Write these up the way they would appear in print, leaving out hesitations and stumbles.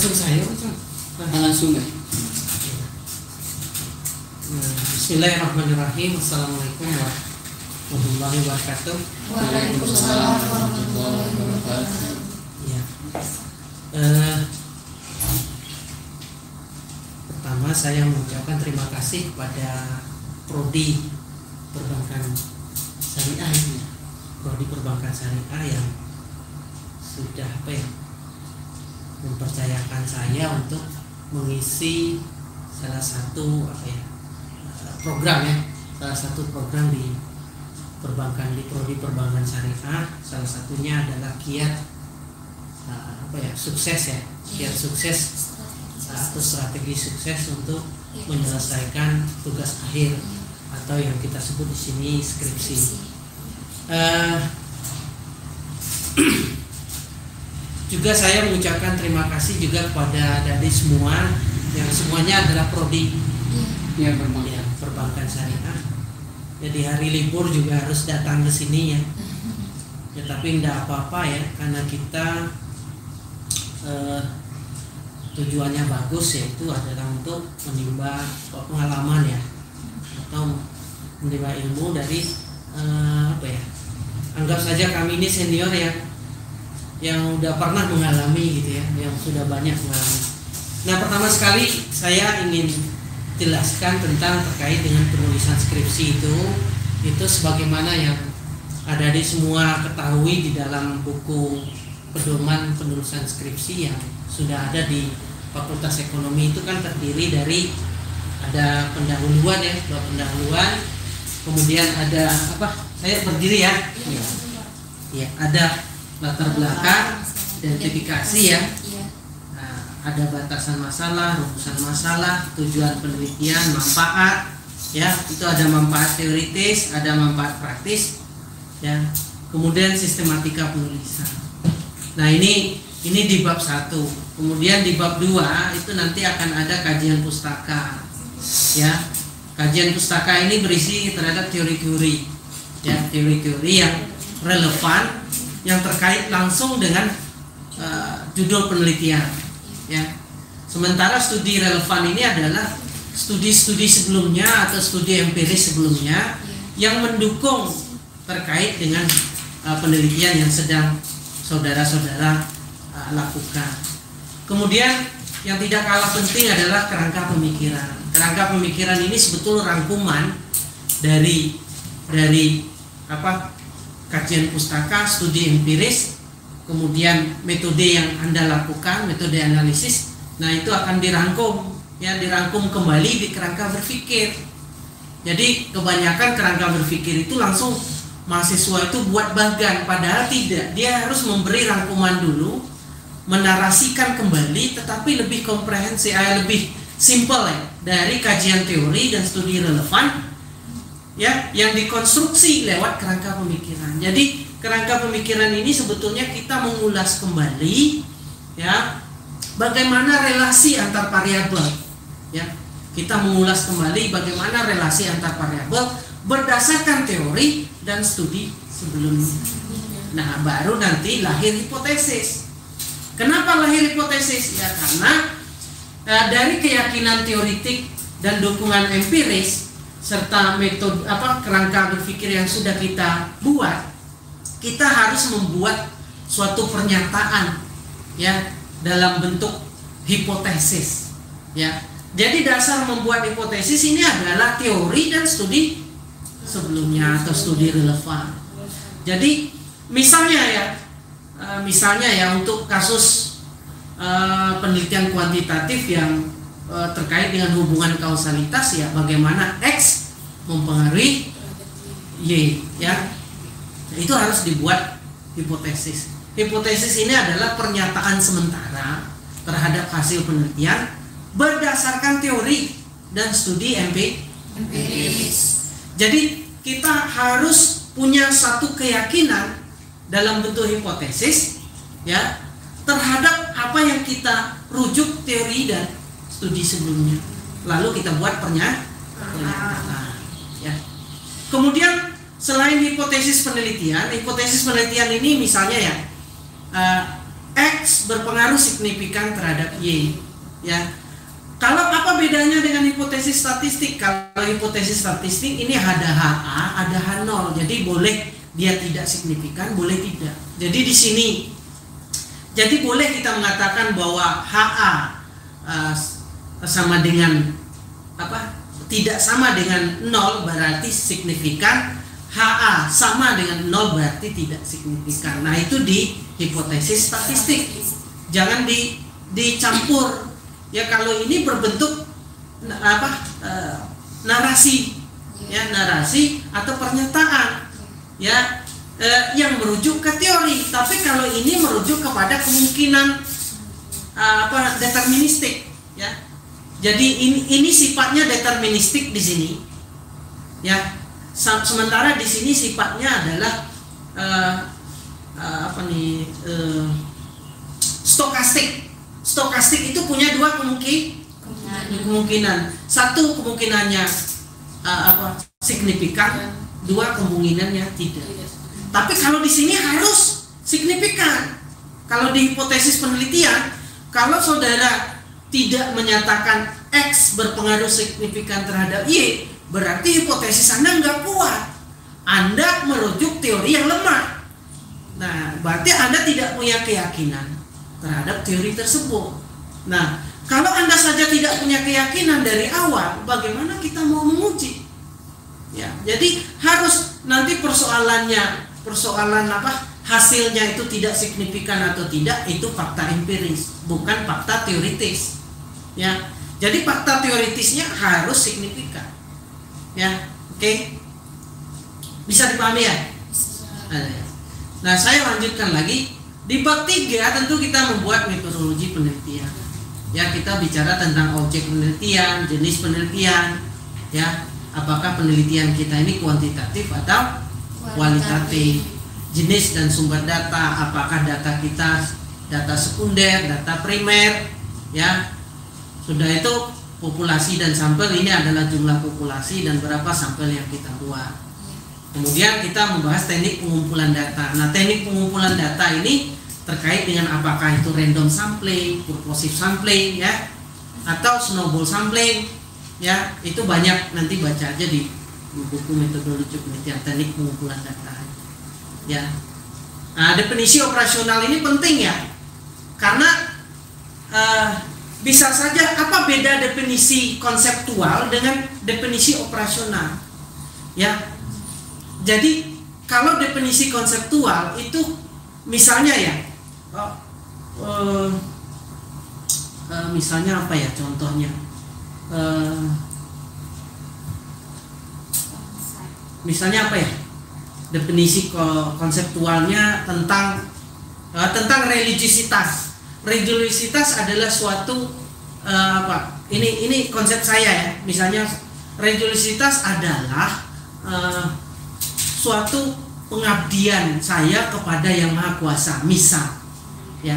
langsung saya langsung ya. Bismillahirrahmanirrahim. Assalamualaikum warahmatullahi wabarakatuh. Waalaikumsalam warahmatullahi wabarakatuh. Ya. Pertama saya mengucapkan terima kasih kepada Prodi Perbankan Syariah, Prodi Perbankan Syariah yang sudah mempercayakan saya untuk mengisi salah satu program salah satu program di perbankan, di Prodi Perbankan Syariah. Salah satunya adalah kiat sukses kiat sukses atau strategi sukses untuk menyelesaikan tugas akhir atau yang kita sebut di sini skripsi. Juga saya mengucapkan terima kasih juga kepada adik semua yang semuanya adalah prodi perbankan syariah. Jadi hari libur juga harus datang ke sini ya. Ya tapi tidak apa-apa ya, karena kita tujuannya bagus, yaitu adalah untuk menimba pengalaman ya, atau menimba ilmu dari anggap saja kami ini senior ya, yang udah pernah mengalami gitu ya, yang sudah banyak mengalami. Nah, pertama sekali saya ingin jelaskan tentang terkait dengan penulisan skripsi itu sebagaimana yang ada di semua ketahui di dalam buku pedoman penulisan skripsi yang sudah ada di Fakultas Ekonomi. Itu kan terdiri dari ada pendahuluan ya, pendahuluan, kemudian ada saya berdiri ya. Ya, ada latar belakang, identifikasi ya, ada batasan masalah, rumusan masalah, tujuan penelitian, manfaat ya, itu ada manfaat teoritis, ada manfaat praktis ya, kemudian sistematika penulisan. Nah ini di bab 1. Kemudian di bab 2 itu nanti akan ada kajian pustaka ya. Kajian pustaka ini berisi terhadap teori-teori ya, teori-teori yang relevan, yang terkait langsung dengan judul penelitian ya. Sementara studi relevan ini adalah studi-studi sebelumnya atau studi empiris sebelumnya yang mendukung terkait dengan penelitian yang sedang saudara-saudara lakukan. Kemudian yang tidak kalah penting adalah kerangka pemikiran. Kerangka pemikiran ini sebetulnya rangkuman dari kajian pustaka, studi empiris, kemudian metode yang Anda lakukan, metode analisis. Nah, itu akan dirangkum ya, dirangkum kembali di kerangka berpikir. Jadi kebanyakan kerangka berpikir itu langsung mahasiswa itu buat bagan, padahal tidak. Dia harus memberi rangkuman dulu, menarasikan kembali, tetapi lebih komprehensif, lebih simple ya, dari kajian teori dan studi relevan ya, yang dikonstruksi lewat kerangka pemikiran. Jadi kerangka pemikiran ini sebetulnya kita mengulas kembali ya, bagaimana relasi antar variabel ya. Kita mengulas kembali bagaimana relasi antar variabel berdasarkan teori dan studi sebelumnya. Nah, baru nanti lahir hipotesis. Kenapa lahir hipotesis? Ya karena dari keyakinan teoritik dan dukungan empiris serta metode kerangka berpikir yang sudah kita buat, kita harus membuat suatu pernyataan ya dalam bentuk hipotesis ya. Jadi dasar membuat hipotesis ini adalah teori dan studi sebelumnya atau studi relevan. Jadi misalnya ya untuk kasus penelitian kuantitatif yang terkait dengan hubungan kausalitas ya, bagaimana X mempengaruhi Y ya, itu harus dibuat hipotesis. Hipotesis ini adalah pernyataan sementara terhadap hasil penelitian berdasarkan teori dan studi empiris. Jadi kita harus punya satu keyakinan dalam bentuk hipotesis ya terhadap apa yang kita rujuk teori dan studi sebelumnya, lalu kita buat pernyataan ya. Kemudian selain hipotesis penelitian ini misalnya ya X berpengaruh signifikan terhadap Y, ya. Kalau apa bedanya dengan hipotesis statistik? Kalau hipotesis statistik ini ada HA, ada H0. Jadi boleh dia tidak signifikan, boleh tidak. Jadi di sini, jadi boleh kita mengatakan bahwa HA sama dengan apa? Tidak sama dengan 0 berarti signifikan. HA sama dengan 0 berarti tidak signifikan. Nah, itu di hipotesis statistik. Jangan dicampur. Ya, kalau ini berbentuk narasi, ya, narasi atau pernyataan, ya, yang merujuk ke teori. Tapi kalau ini merujuk kepada kemungkinan deterministik, ya. Jadi ini sifatnya deterministik di sini, ya. Sementara di sini sifatnya adalah stokastik. Stokastik itu punya dua kemungkinan. Satu kemungkinannya signifikan, dua kemungkinannya tidak. Tapi kalau di sini harus signifikan. Kalau di hipotesis penelitian, kalau saudara tidak menyatakan X berpengaruh signifikan terhadap Y, berarti hipotesis Anda nggak kuat. Anda merujuk teori yang lemah. Nah, berarti Anda tidak punya keyakinan terhadap teori tersebut. Nah, kalau Anda saja tidak punya keyakinan dari awal, bagaimana kita mau menguji? Ya, jadi harus nanti persoalan hasilnya itu tidak signifikan atau tidak, itu fakta empiris, bukan fakta teoritis. Ya, jadi fakta teoritisnya harus signifikan. Ya, oke. Bisa dipahami ya? Nah, saya lanjutkan lagi. Di bab 3 tentu kita membuat metodologi penelitian. Ya, kita bicara tentang objek penelitian, jenis penelitian, ya. Apakah penelitian kita ini kuantitatif atau kualitatif? Jenis dan sumber data, apakah data kita data sekunder, data primer, ya. Sudah itu populasi dan sampel, ini adalah jumlah populasi dan berapa sampel yang kita buat. Kemudian kita membahas teknik pengumpulan data. Nah, teknik pengumpulan data ini terkait dengan apakah itu random sampling, purposive sampling, ya, atau snowball sampling, ya. Itu banyak, nanti baca aja di buku metodologi penelitian teknik pengumpulan data, ya. Nah, definisi operasional ini penting, ya, karena bisa saja apa beda definisi konseptual dengan definisi operasional, ya. Jadi kalau definisi konseptual itu misalnya, ya, misalnya apa ya contohnya, misalnya apa ya definisi konseptualnya tentang religiositas. Religiositas adalah suatu ini konsep saya, ya. Misalnya religiositas adalah suatu pengabdian saya kepada Yang Maha Kuasa, misal, ya.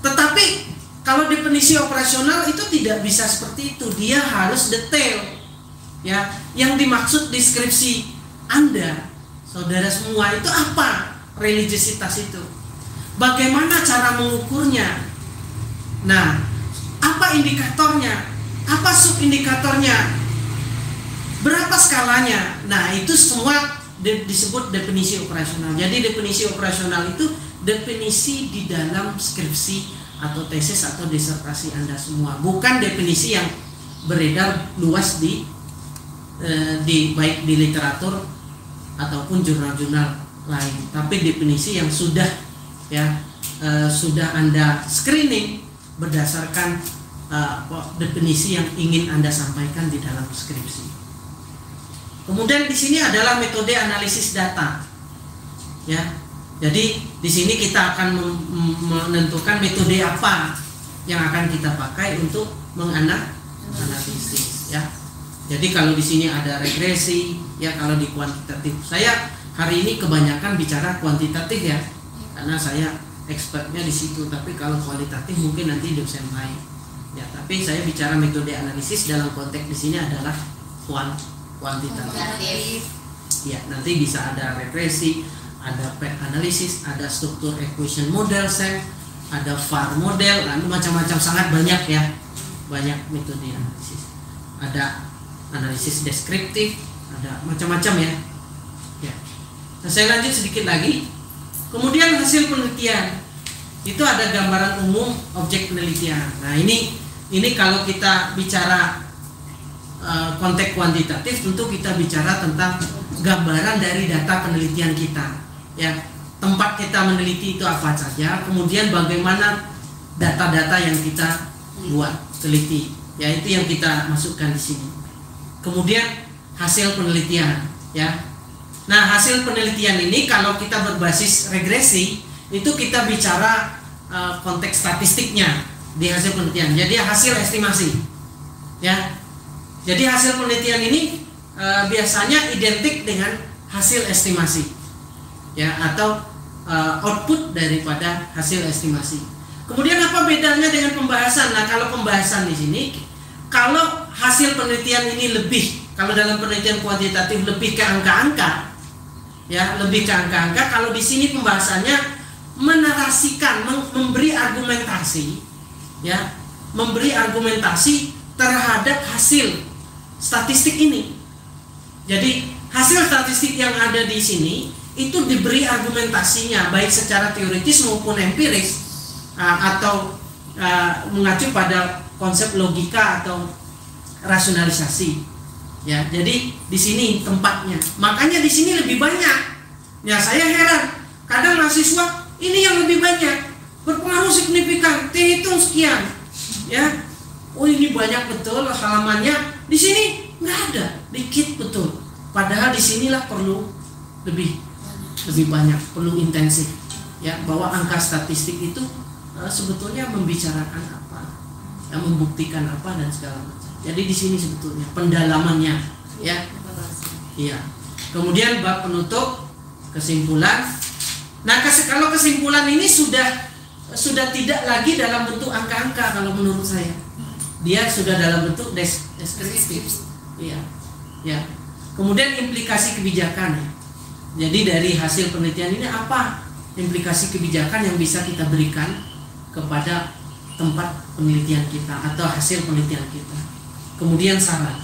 Tetapi kalau definisi operasional itu tidak bisa seperti itu, dia harus detail, ya. Yang dimaksud deskripsi Anda, saudara semua, itu apa religiositas itu? Bagaimana cara mengukurnya? Nah, apa indikatornya? Apa subindikatornya? Berapa skalanya? Nah, itu semua disebut definisi operasional. Jadi definisi operasional itu definisi di dalam skripsi atau tesis atau disertasi Anda semua, bukan definisi yang beredar luas di baik di literatur ataupun jurnal-jurnal lain, tapi definisi yang sudah, ya, sudah Anda screening berdasarkan definisi yang ingin Anda sampaikan di dalam skripsi. Kemudian di sini adalah metode analisis data, ya. Jadi di sini kita akan menentukan metode apa yang akan kita pakai untuk menganalisis, ya. Jadi kalau di sini ada regresi, ya, kalau di kuantitatif saya hari ini kebanyakan bicara kuantitatif, ya, karena saya expertnya di situ. Tapi kalau kualitatif mungkin nanti dosen lain, ya. Tapi saya bicara metode analisis dalam konteks di sini adalah kuantitatif. Ya, nanti bisa ada regresi, ada path analisis, ada struktur equation model set, ada VAR model, macam-macam, sangat banyak ya, banyak metode analisis. Ada analisis deskriptif, ada macam-macam ya. Ya. Nah, saya lanjut sedikit lagi. Kemudian hasil penelitian itu ada gambaran umum objek penelitian. Nah ini kalau kita bicara konteks kuantitatif, tentu kita bicara tentang gambaran dari data penelitian kita. Ya, tempat kita meneliti itu apa saja, kemudian bagaimana data-data yang kita buat teliti, ya itu yang kita masukkan di sini. Kemudian hasil penelitian, ya. Nah hasil penelitian ini kalau kita berbasis regresi, itu kita bicara konteks statistiknya di hasil penelitian. Jadi hasil estimasi, ya. Jadi hasil penelitian ini biasanya identik dengan hasil estimasi, ya, atau output daripada hasil estimasi. Kemudian apa bedanya dengan pembahasan? Nah kalau pembahasan di sini, kalau hasil penelitian ini lebih, kalau dalam penelitian kuantitatif lebih ke angka-angka, ya, lebih ke angka-angka. Kalau di sini pembahasannya menarasikan, memberi argumentasi, ya, memberi argumentasi terhadap hasil statistik ini. Jadi hasil statistik yang ada di sini itu diberi argumentasinya, baik secara teoritis maupun empiris, atau mengacu pada konsep logika atau rasionalisasi. Ya, jadi di sini tempatnya. Makanya di sini lebih banyak. Ya, saya heran. Kadang mahasiswa ini yang lebih banyak, berpengaruh signifikan, dihitung sekian. Ya, oh ini banyak betul halamannya. Di sini nggak ada, dikit betul. Padahal di sinilah perlu lebih banyak, perlu intensif. Ya, bahwa angka statistik itu sebetulnya membicarakan apa, ya, membuktikan apa dan segala macam. Jadi di sini sebetulnya pendalamannya, ya. Iya. Kemudian bab penutup, kesimpulan. Nah, kalau kesimpulan ini sudah tidak lagi dalam bentuk angka-angka kalau menurut saya. Dia sudah dalam bentuk deskriptif. Iya. Ya. Kemudian implikasi kebijakan. Jadi dari hasil penelitian ini apa implikasi kebijakan yang bisa kita berikan kepada tempat penelitian kita atau hasil penelitian kita. Kemudian saran,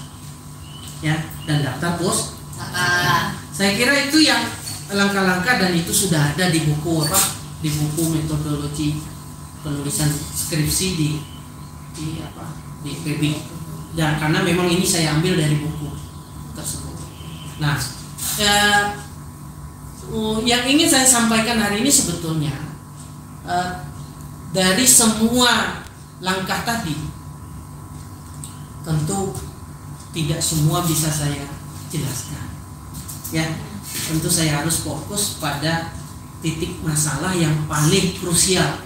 ya, dan daftar pustaka. Saya kira itu yang langkah-langkah, dan itu sudah ada di buku di buku metodologi penulisan skripsi di PB. Dan karena memang ini saya ambil dari buku tersebut. Nah, yang ingin saya sampaikan hari ini sebetulnya dari semua langkah tadi, tentu tidak semua bisa saya jelaskan. Ya, tentu saya harus fokus pada titik masalah yang paling krusial,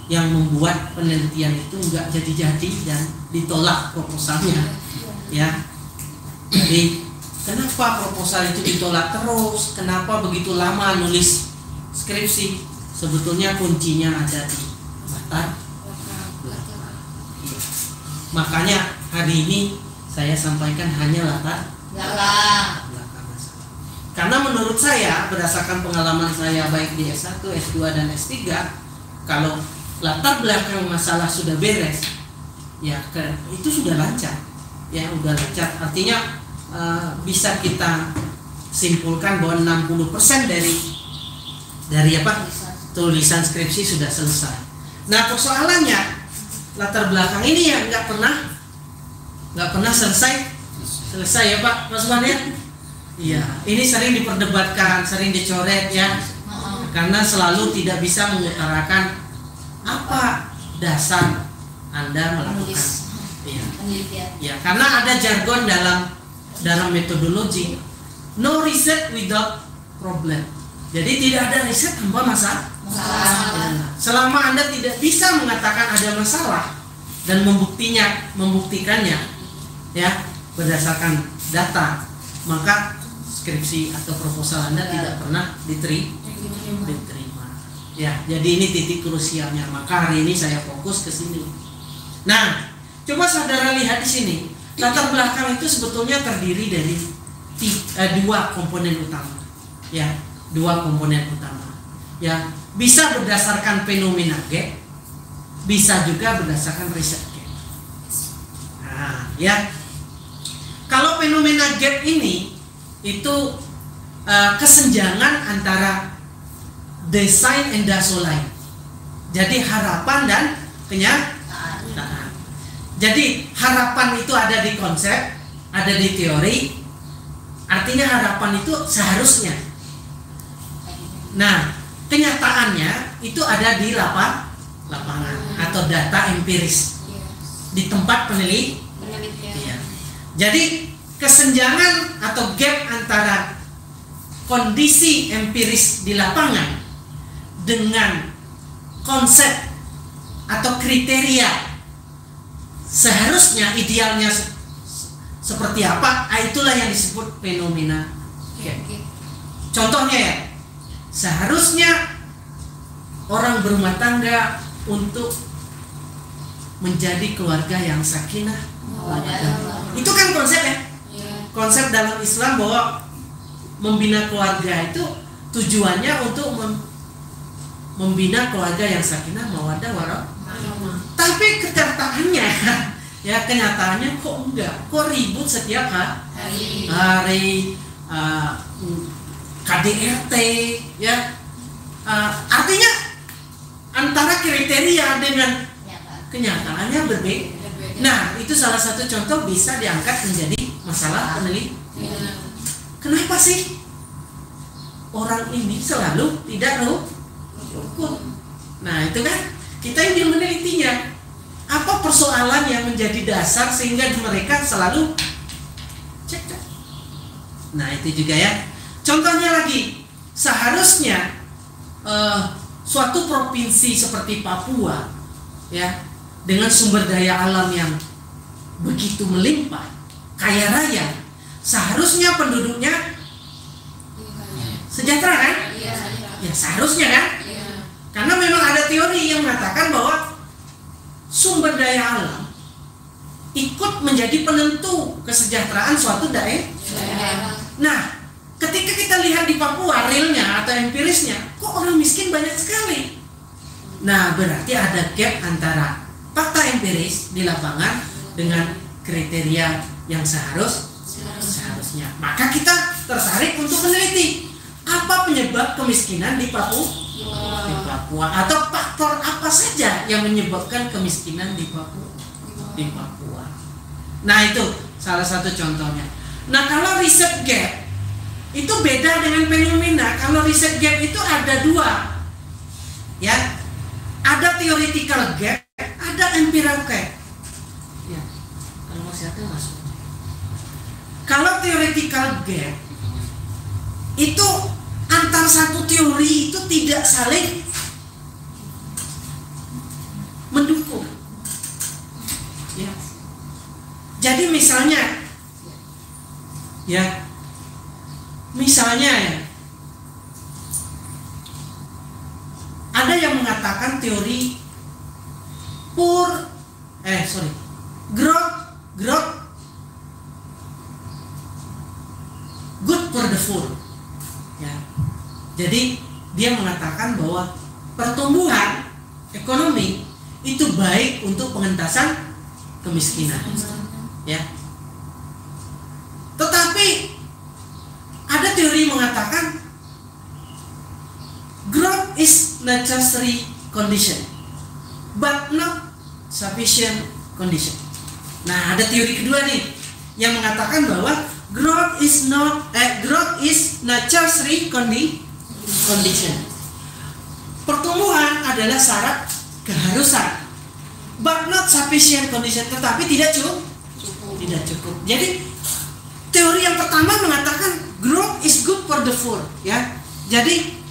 yang membuat penelitian itu enggak jadi-jadi dan ditolak proposalnya. Ya, jadi kenapa proposal itu ditolak terus? Kenapa begitu lama nulis skripsi? Sebetulnya kuncinya ada di latar belakang. Makanya hari ini saya sampaikan hanya latar belakang masalah. Karena menurut saya, berdasarkan pengalaman saya baik di S1, S2 dan S3, kalau latar belakang masalah sudah beres, ya itu sudah lancar. Ya, udah lancar. Artinya bisa kita simpulkan bahwa 60% dari tulisan skripsi sudah selesai. Nah, persoalannya latar belakang ini ya nggak pernah selesai ya Pak Mas Ban ya. Iya, ini sering diperdebatkan, sering dicoret ya, karena selalu tidak bisa mengutarakan apa dasar Anda melakukan. Iya, karena ada jargon dalam metodologi, no research without problem. Jadi tidak ada riset tanpa masalah. Selama Anda tidak bisa mengatakan ada masalah dan membuktikannya, ya, berdasarkan data, maka skripsi atau proposal Anda tidak pernah diterima. Ya, jadi ini titik krusialnya. Maka hari ini saya fokus ke sini. Nah, coba saudara lihat di sini. Latar belakang itu sebetulnya terdiri dari dua komponen utama. Ya, dua komponen utama. Ya, bisa berdasarkan fenomena gap, bisa juga berdasarkan riset gap. Nah, ya. Kalau fenomena gap ini itu kesenjangan antara design and dasoline. Jadi harapan dan kenyataan. Jadi harapan itu ada di konsep, ada di teori. Artinya harapan itu seharusnya. Nah, kenyataannya itu ada di lapangan atau data empiris di tempat penelitian. Jadi kesenjangan atau gap antara kondisi empiris di lapangan dengan konsep atau kriteria seharusnya idealnya seperti apa, itulah yang disebut fenomena gap. Contohnya ya, seharusnya orang berumah tangga untuk menjadi keluarga yang sakinah mawaddah. Itu kan konsep ya. Konsep dalam Islam bahwa membina keluarga itu tujuannya untuk membina keluarga yang sakinah mawaddah warahmah. Tapi kenyataannya ya, kenyataannya kok enggak, kok ribut setiap hari, KDRT ya. Artinya antara kriteria dengan kenyataannya berbeda. Nah, itu salah satu contoh bisa diangkat menjadi masalah penelitian. Kenapa sih orang ini selalu tidak rukun? Nah, itu kan kita ingin menelitinya. Apa persoalan yang menjadi dasar sehingga mereka selalu cek? Nah, itu juga ya. Contohnya lagi, seharusnya suatu provinsi seperti Papua ya, dengan sumber daya alam yang begitu melimpah, kaya raya, seharusnya penduduknya sejahtera kan? Ya seharusnya kan? Karena memang ada teori yang mengatakan bahwa sumber daya alam ikut menjadi penentu kesejahteraan suatu daerah. Nah, ketika kita lihat di Papua realnya atau empirisnya, kok orang miskin banyak sekali. Nah, berarti ada gap antara fakta empiris di lapangan dengan kriteria yang seharusnya. Maka kita tertarik untuk meneliti apa penyebab kemiskinan di Papua atau faktor apa saja yang menyebabkan kemiskinan di Papua. Nah, itu salah satu contohnya. Nah, kalau riset gap itu beda dengan fenomena. Kalau riset gap itu ada dua, ya, ada theoretical gap, ada empirical gap. Ya, kalau masih ada masuk. Kalau theoretical gap itu antar satu teori itu tidak saling mendukung. Ya. Jadi misalnya, ya. Misalnya ya, ada yang mengatakan teori growth good for the poor. Ya. Jadi dia mengatakan bahwa pertumbuhan ekonomi itu baik untuk pengentasan kemiskinan. Ya. Tetapi ada teori mengatakan growth is necessary condition but not sufficient condition. Nah, ada teori kedua nih yang mengatakan bahwa growth is necessary condition. Pertumbuhan adalah syarat keharusan but not sufficient condition, tetapi tidak cukup. Jadi teori yang pertama mengatakan growth is good for the poor, ya. Jadi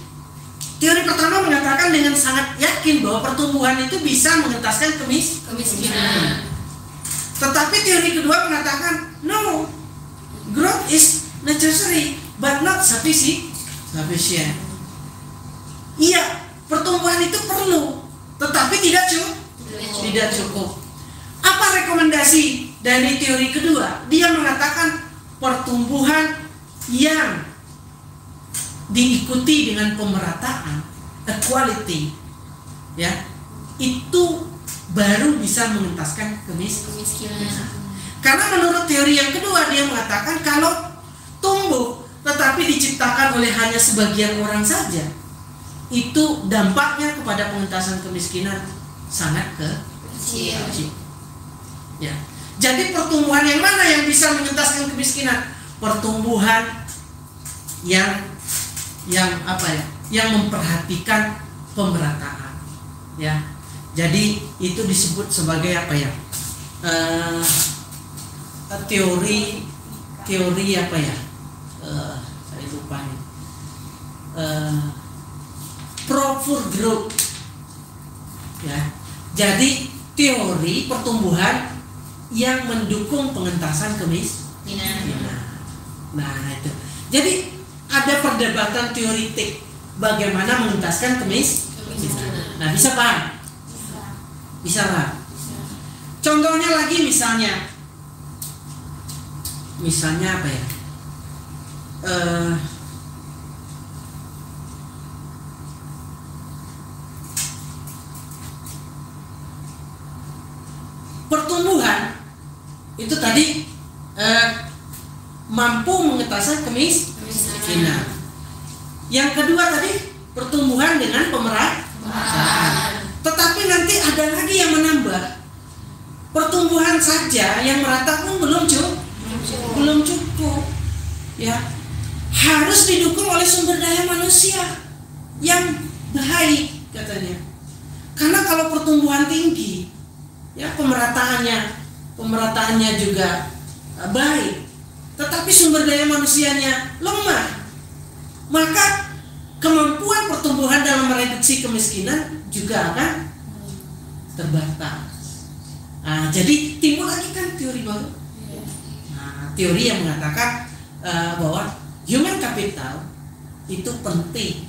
teori pertama mengatakan dengan sangat yakin bahwa pertumbuhan itu bisa mengentaskan kemiskinan. Tetapi teori kedua mengatakan no, growth is necessary but not sufficient. Iya, pertumbuhan itu perlu, tetapi tidak cukup. Apa rekomendasi dari teori kedua? Dia mengatakan pertumbuhan yang diikuti dengan pemerataan, equality, ya, itu baru bisa mengentaskan kemiskinan. Kemiskinan. Karena menurut teori yang kedua, dia mengatakan kalau tumbuh tetapi diciptakan oleh hanya sebagian orang saja, itu dampaknya kepada pengentasan kemiskinan sangat kecil. Ya. Jadi pertumbuhan yang mana yang bisa mengentaskan kemiskinan? Pertumbuhan yang apa ya? Yang memperhatikan pemerataan. Ya. Jadi itu disebut sebagai apa ya? Teori apa ya? Saya lupa nih. Pro-food growth. Ya. Jadi teori pertumbuhan yang mendukung pengentasan kemiskinan. Nah, itu. Jadi ada perdebatan teoritik bagaimana mengentaskan kemiskinan. Nah, bisa paham? Bisa paham? Contohnya lagi misalnya apa ya? Pertumbuhan itu tadi mampu mengentaskan kemiskinan. Yang kedua tadi pertumbuhan dengan pemerataan. Tetapi nanti ada lagi yang menambah. Pertumbuhan saja yang merata pun belum cukup. Ya. Harus didukung oleh sumber daya manusia yang baik katanya. Karena kalau pertumbuhan tinggi, ya pemerataannya juga baik, tetapi sumber daya manusianya lemah, maka kemampuan pertumbuhan dalam mereduksi kemiskinan juga akan terbatas. Nah, jadi timbul lagi kan teori baru. Nah, teori yang mengatakan bahwa human capital itu penting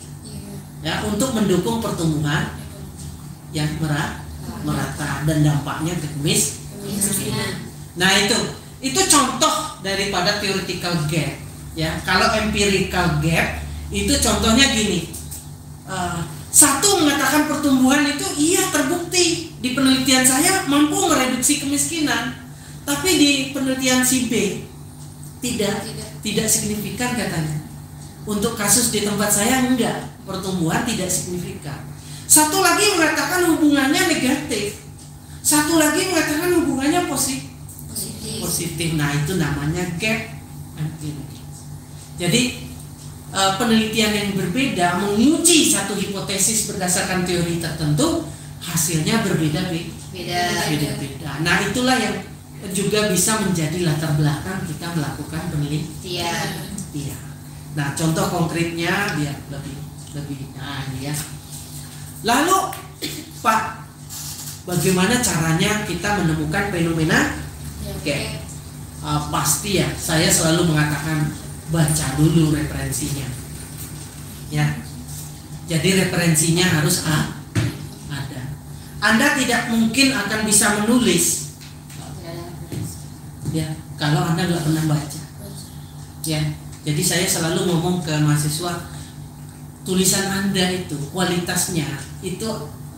ya untuk mendukung pertumbuhan yang merata dan dampaknya ke kemiskinan. Nah, itu contoh daripada theoretical gap. Ya, kalau empirical gap itu contohnya gini. Satu mengatakan pertumbuhan itu iya terbukti di penelitian saya mampu mereduksi kemiskinan, tapi di penelitian si B tidak signifikan katanya. Untuk kasus di tempat saya enggak, pertumbuhan tidak signifikan. Satu lagi mengatakan hubungannya negatif, satu lagi mengatakan hubungannya positif. Nah, itu namanya gap empirical. Jadi penelitian yang berbeda menguji satu hipotesis berdasarkan teori tertentu, hasilnya berbeda-beda. Nah, itulah yang juga bisa menjadi latar belakang kita melakukan penelitian. Nah, contoh konkretnya biar lebih ini ya. Lalu, Pak, bagaimana caranya kita menemukan fenomena gap? Pasti ya, saya selalu mengatakan baca dulu referensinya. Ya. Jadi referensinya harus ada. Anda tidak mungkin akan bisa menulis ya kalau Anda nggak pernah baca. Ya. Jadi saya selalu ngomong ke mahasiswa, tulisan Anda itu kualitasnya itu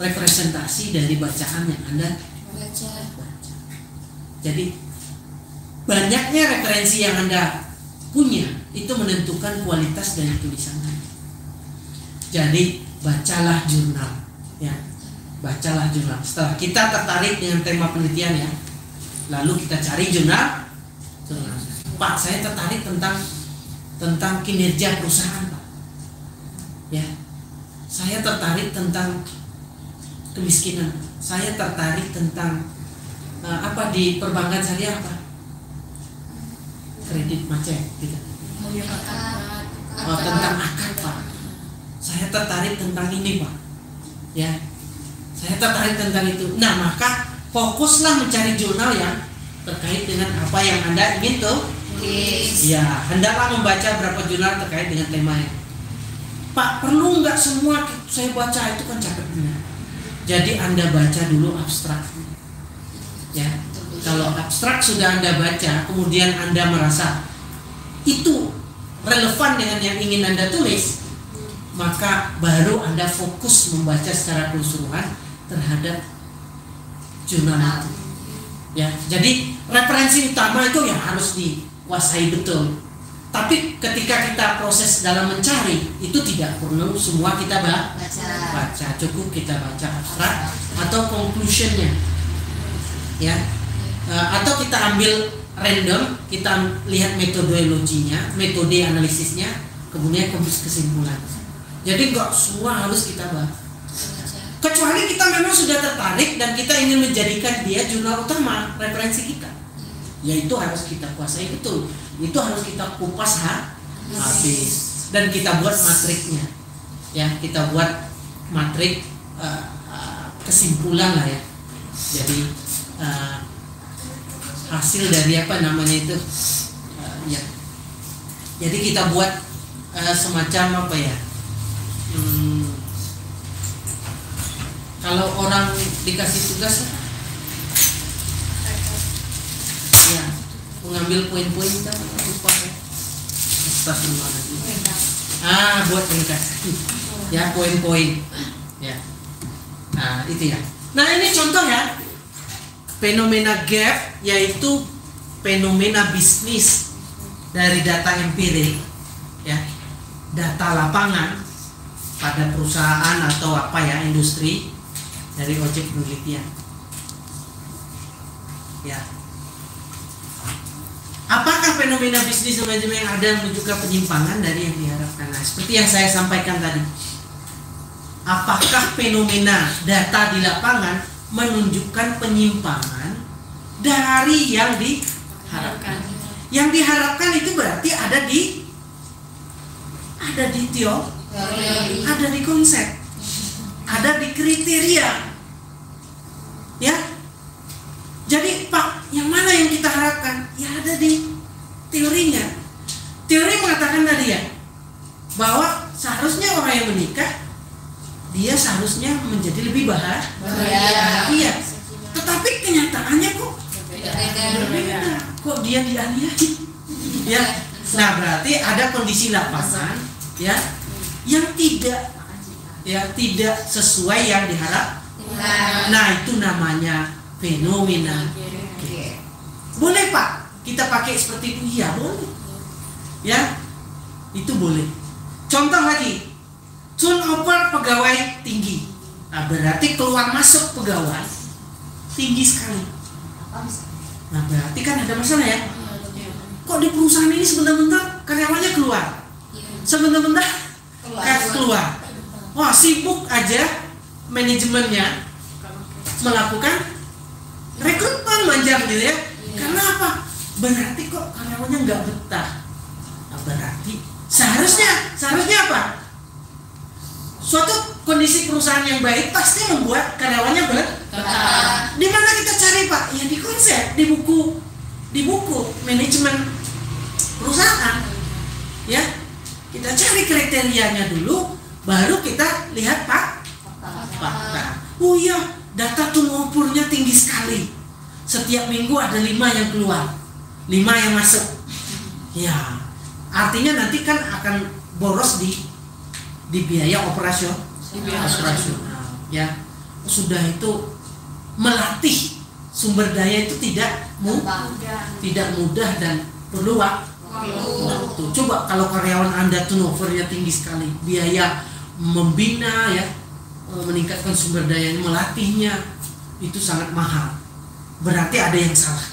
representasi dari bacaan yang Anda baca. Jadi banyaknya referensi yang Anda punya itu menentukan kualitas dari tulisan Anda. Jadi bacalah jurnal, ya, bacalah jurnal. Setelah kita tertarik dengan tema penelitian ya, lalu kita cari jurnal. Pak, saya tertarik tentang kinerja perusahaan, Pak. Ya, saya tertarik tentang kemiskinan. Saya tertarik tentang apa di perbankan syariah, Pak? Kredit macet, gitu. Tentang akad, Pak. Saya tertarik tentang ini, Pak. Ya, saya tertarik tentang itu. Nah, maka fokuslah mencari jurnal yang terkait dengan apa yang Anda ingin tuh. Ya, hendaklah membaca berapa jurnal terkait dengan tema ini. Pak, perlu nggak semua saya baca? Itu kan capek benar. Jadi Anda baca dulu abstrak. Ya, kalau abstrak sudah Anda baca, kemudian Anda merasa itu relevan dengan yang ingin Anda tulis, maka baru Anda fokus membaca secara keseluruhan terhadap jurnal itu. Ya, jadi referensi utama itu yang harus dikuasai betul. Tapi ketika kita proses dalam mencari, itu tidak perlu semua kita baca. Cukup kita baca abstrak atau conclusionnya, ya. Atau kita ambil random, kita lihat metodologinya, metode analisisnya, kemudian kesimpulan. Jadi nggak semua harus kita baca. Kecuali kita memang sudah tertarik dan kita ingin menjadikan dia jurnal utama referensi kita, yaitu harus kita kuasai betul. Itu harus kita kupas habis dan kita buat matriknya, ya, kita buat matrik kesimpulan lah ya. Jadi hasil dari apa namanya itu, ya. Jadi kita buat semacam apa ya? Kalau orang dikasih tugas, ya, mengambil poin-poin kita lupa ya. Buat ringkas, ya, poin-poin, ya. Nah itu ya. Nah ini contoh ya, fenomena gap, yaitu fenomena bisnis dari data empirik, ya, data lapangan pada perusahaan atau apa ya, industri, dari objek penelitian, ya. Apakah fenomena bisnis manajemen yang ada menunjukkan penyimpangan dari yang diharapkan? Nah, seperti yang saya sampaikan tadi, apakah fenomena data di lapangan menunjukkan penyimpangan dari yang diharapkan? Yang diharapkan itu berarti ada di teori, ada di konsep, ada di kriteria, ya. Jadi Pak, yang mana yang kita harapkan? Ya ada di teorinya. Teori mengatakan tadi ya, bahwa seharusnya orang yang menikah, dia seharusnya menjadi lebih bahagia. Tetapi kenyataannya kok berbeda. Kok dia dianiaya? Ya. Nah berarti ada kondisi lapangan, ya, yang tidak sesuai yang diharap. Nah itu namanya fenomena. Boleh Pak kita pakai seperti itu? Iya boleh, ya, itu boleh. Contoh lagi, turnover pegawai tinggi. Nah berarti keluar masuk pegawai tinggi sekali. Nah berarti kan ada masalah ya. Kok di perusahaan ini sebentar-bentar karyawannya keluar, sebentar-bentar keluar. Wah sibuk aja manajemennya melakukan rekrutmen manjang gitu ya. Karena apa? Berarti kok karyawannya nggak betah. Nah, berarti seharusnya apa? Suatu kondisi perusahaan yang baik pasti membuat karyawannya betah. Di mana kita cari Pak? Ya di konsep, di buku manajemen perusahaan. Ya, kita cari kriterianya dulu, baru kita lihat fakta. Oh iya, data turnovernya tinggi sekali. Setiap minggu ada 5 yang keluar, 5 yang masuk. Ya, artinya nanti kan akan boros di biaya operasional. Ya, sudah itu melatih sumber daya itu tidak mudah dan perlu waktu. Coba kalau karyawan Anda turnovernya tinggi sekali, biaya membina ya, meningkatkan sumber dayanya, melatihnya itu sangat mahal. Berarti ada yang salah.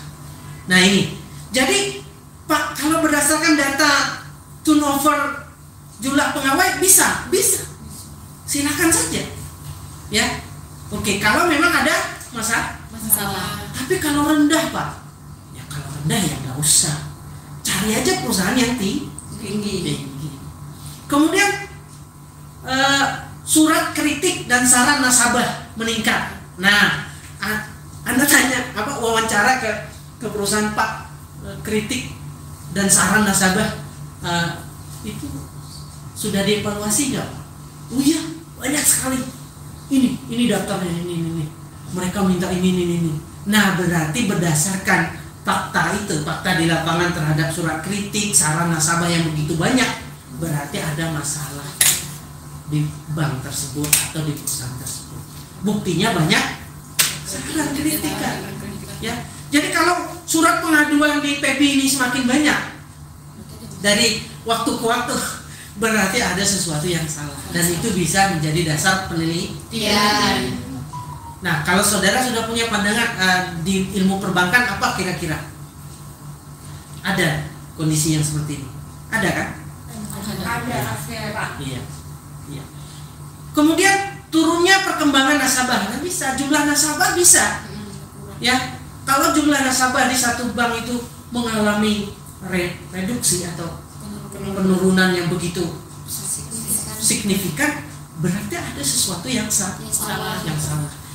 Nah ini, jadi Pak, kalau berdasarkan data turnover jumlah pegawai bisa, silakan saja, ya. Oke, kalau memang ada masalah. Tapi kalau rendah Pak, ya kalau rendah ya nggak usah. Cari aja perusahaan yang tinggi. Kemudian surat kritik dan saran nasabah meningkat. Nah, Anda tanya wawancara ke perusahaan, Pak, kritik dan saran nasabah itu sudah dievaluasi nggak? Oh iya, banyak sekali. Ini daftarnya, ini. Mereka minta ini. Nah, berarti berdasarkan fakta di lapangan terhadap surat kritik, saran nasabah yang begitu banyak, berarti ada masalah di bank tersebut atau di perusahaan tersebut. Buktinya banyak Syarat kritikan. Ya. Jadi kalau surat pengaduan di PB ini semakin banyak dari waktu ke waktu, berarti ada sesuatu yang salah dan itu bisa menjadi dasar penelitian. Nah, kalau saudara sudah punya pandangan di ilmu perbankan, apa kira-kira? Ada kondisi yang seperti ini? Ada kan? Ada. Iya. Iya. Kemudian turunnya perkembangan nasabah, bisa jumlah nasabah bisa. Ya, kalau jumlah nasabah di satu bank itu mengalami reduksi atau penurunan yang begitu signifikan, berarti ada sesuatu yang salah.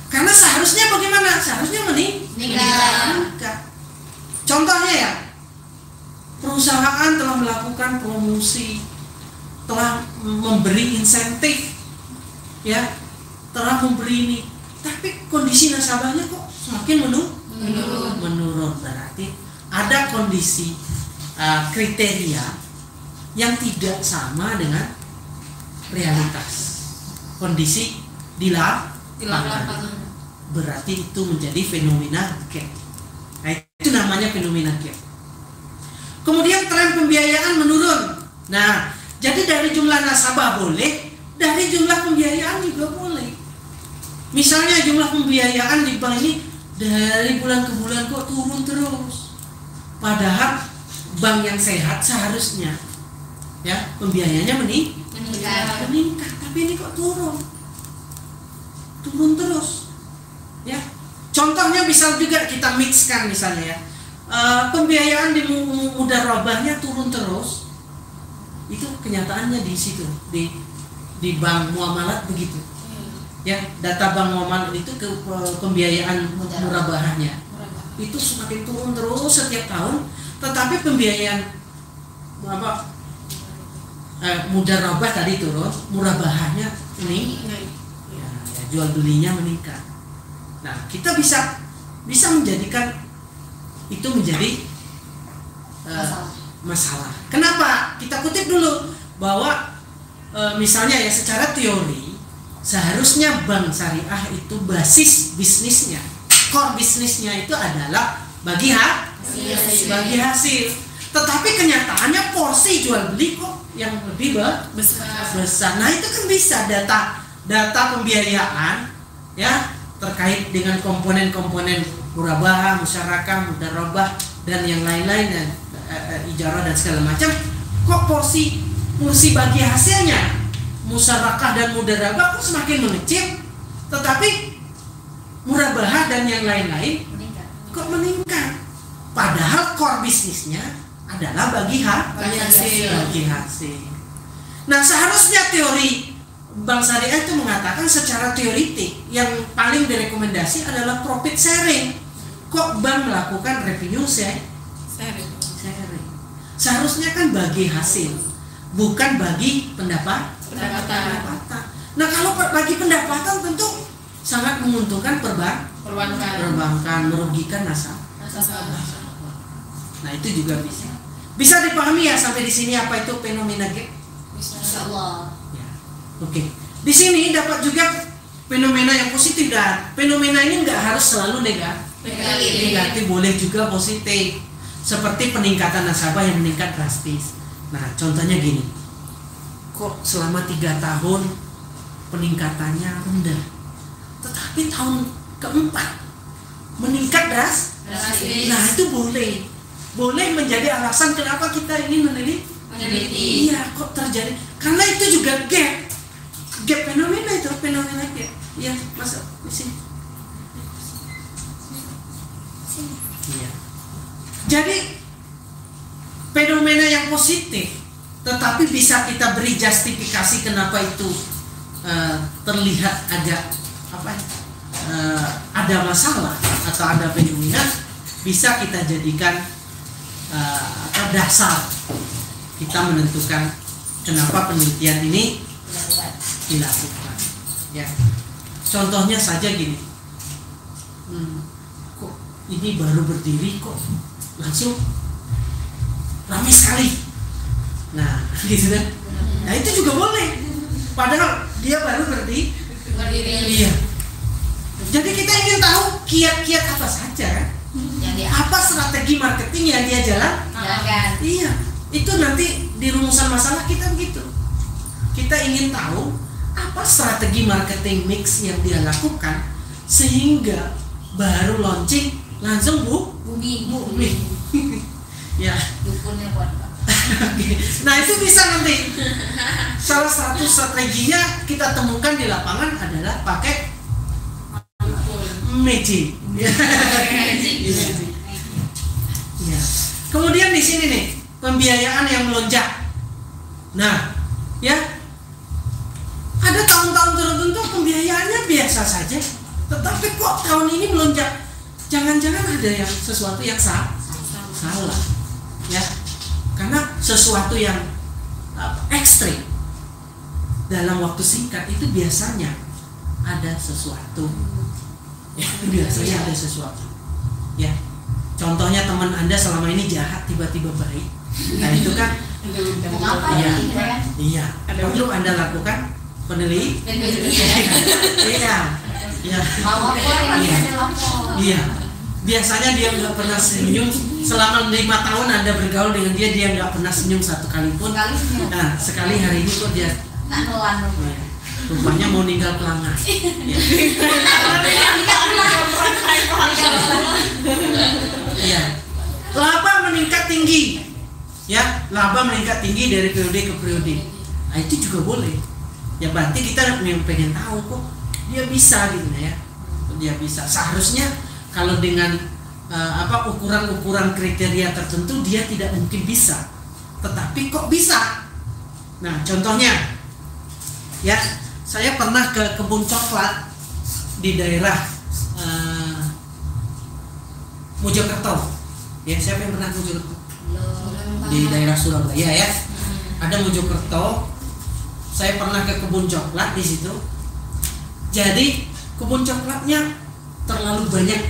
Karena seharusnya bagaimana? Seharusnya meningkat. Contohnya ya, perusahaan telah melakukan promosi, telah memberi insentif, ya, telah memberi ini, tapi kondisi nasabahnya kok semakin menurun. Berarti ada kondisi kriteria yang tidak sama dengan realitas kondisi di lapangan. Berarti itu menjadi fenomena gap. Nah, itu namanya fenomena gap. Kemudian tren pembiayaan menurun. Nah, jadi dari jumlah nasabah boleh, dari jumlah pembiayaan juga boleh. Misalnya jumlah pembiayaan di bank ini dari bulan ke bulan kok turun terus. Padahal bank yang sehat seharusnya ya pembiayaannya meningkat, tapi ini kok turun terus. Ya, contohnya bisa juga kita mixkan misalnya ya. Pembiayaan di mudharabahnya turun terus, itu kenyataannya di situ di bank muamalat begitu. Ya, data bank muamalat itu ke pembiayaan murabahahnya itu semakin turun terus setiap tahun, tetapi pembiayaan mudharabah tadi turun, murabahahnya ya, jual belinya meningkat. Nah, kita bisa menjadikan itu menjadi masalah. Kenapa? Kita kutip dulu bahwa misalnya ya secara teori seharusnya bank syariah itu basis bisnisnya, core bisnisnya itu adalah bagi hasil. Tetapi kenyataannya porsi jual beli kok yang lebih besar. Nah, itu kan bisa data pembiayaan ya terkait dengan komponen-komponen murabahah, musyarakah, mudharabah dan yang lain-lain dan ijarah dan segala macam, kok porsi bagi hasilnya musyarakah dan mudharabah kok semakin mengecil, tetapi murabahah dan yang lain-lain kok meningkat. Padahal core bisnisnya adalah bagi hasil. Nah, seharusnya teori Bank Syariah itu mengatakan secara teoritik yang paling direkomendasi adalah profit sharing. Kok bank melakukan revenue sharing? Seharusnya kan bagi hasil, bukan bagi pendapatan. Nah, kalau bagi pendapatan tentu sangat menguntungkan perbankan, merugikan nasabah. Nah, itu juga bisa dipahami ya sampai di sini apa itu fenomena gap? Insyaallah. Ya. Oke. Di sini dapat juga fenomena yang positif, dan fenomena ini nggak harus selalu negatif, boleh juga positif. Seperti peningkatan nasabah yang meningkat drastis. Nah, contohnya gini. Kok selama 3 tahun peningkatannya rendah, tetapi tahun keempat meningkat drastis. Nah, itu boleh menjadi alasan kenapa kita ingin meneliti. Iya, kok terjadi? Karena itu juga gap fenomena itu, fenomena gap. Iya, masuk di sini. Iya. Jadi fenomena yang positif, tetapi bisa kita beri justifikasi kenapa itu terlihat agak ada masalah atau ada fenomena, bisa kita jadikan dasar kita menentukan kenapa penelitian ini dilakukan. Ya, contohnya saja gini, kok ini baru berdiri kok langsung ramai sekali. Nah, gitu kan? Nah, itu juga boleh. Padahal dia baru berdiri. Iya. Jadi kita ingin tahu kiat-kiat apa saja kan? Apa strategi marketing yang dia jalankan? Iya, itu nanti di rumusan masalah kita begitu. Kita ingin tahu apa strategi marketing mix yang dia lakukan sehingga baru launching langsung booming. Ya. Dukunnya buat Pak. Nah itu bisa nanti. Salah satu strateginya kita temukan di lapangan adalah pakai magic. Ya. Kemudian di sini nih pembiayaan yang melonjak. Nah, ya ada tahun-tahun tertentu pembiayaannya biasa saja, tetapi kok tahun ini melonjak? Jangan-jangan ada yang sesuatu yang salah, ya? Karena sesuatu yang ekstrim dalam waktu singkat itu biasanya ada sesuatu. Ya, biasanya ada sesuatu. Ya, contohnya teman Anda selama ini jahat tiba-tiba baik. Nah itu kan, iya, perlu Anda lakukan penelitian. Iya. Biasanya dia nggak pernah senyum selama 5 tahun Anda bergaul dengan dia nggak pernah senyum satu kali pun. Nah sekali hari ini kok dia. Rupanya mau ninggal pelanggan. Iya. Laba meningkat tinggi. Ya, laba meningkat tinggi dari periode ke periode. Nah, itu juga boleh. Ya berarti kita yang pengen tahu kok dia bisa gitu ya. Dia bisa. Seharusnya kalau dengan ukuran-ukuran kriteria tertentu dia tidak mungkin bisa. Tetapi kok bisa? Nah, contohnya ya, saya pernah ke kebun coklat di daerah Mojokerto. Ya, siapa yang pernah ke Mojokerto? Di daerah Surabaya ya. Ada Mojokerto. Saya pernah ke kebun coklat di situ. Jadi kebun coklatnya terlalu banyak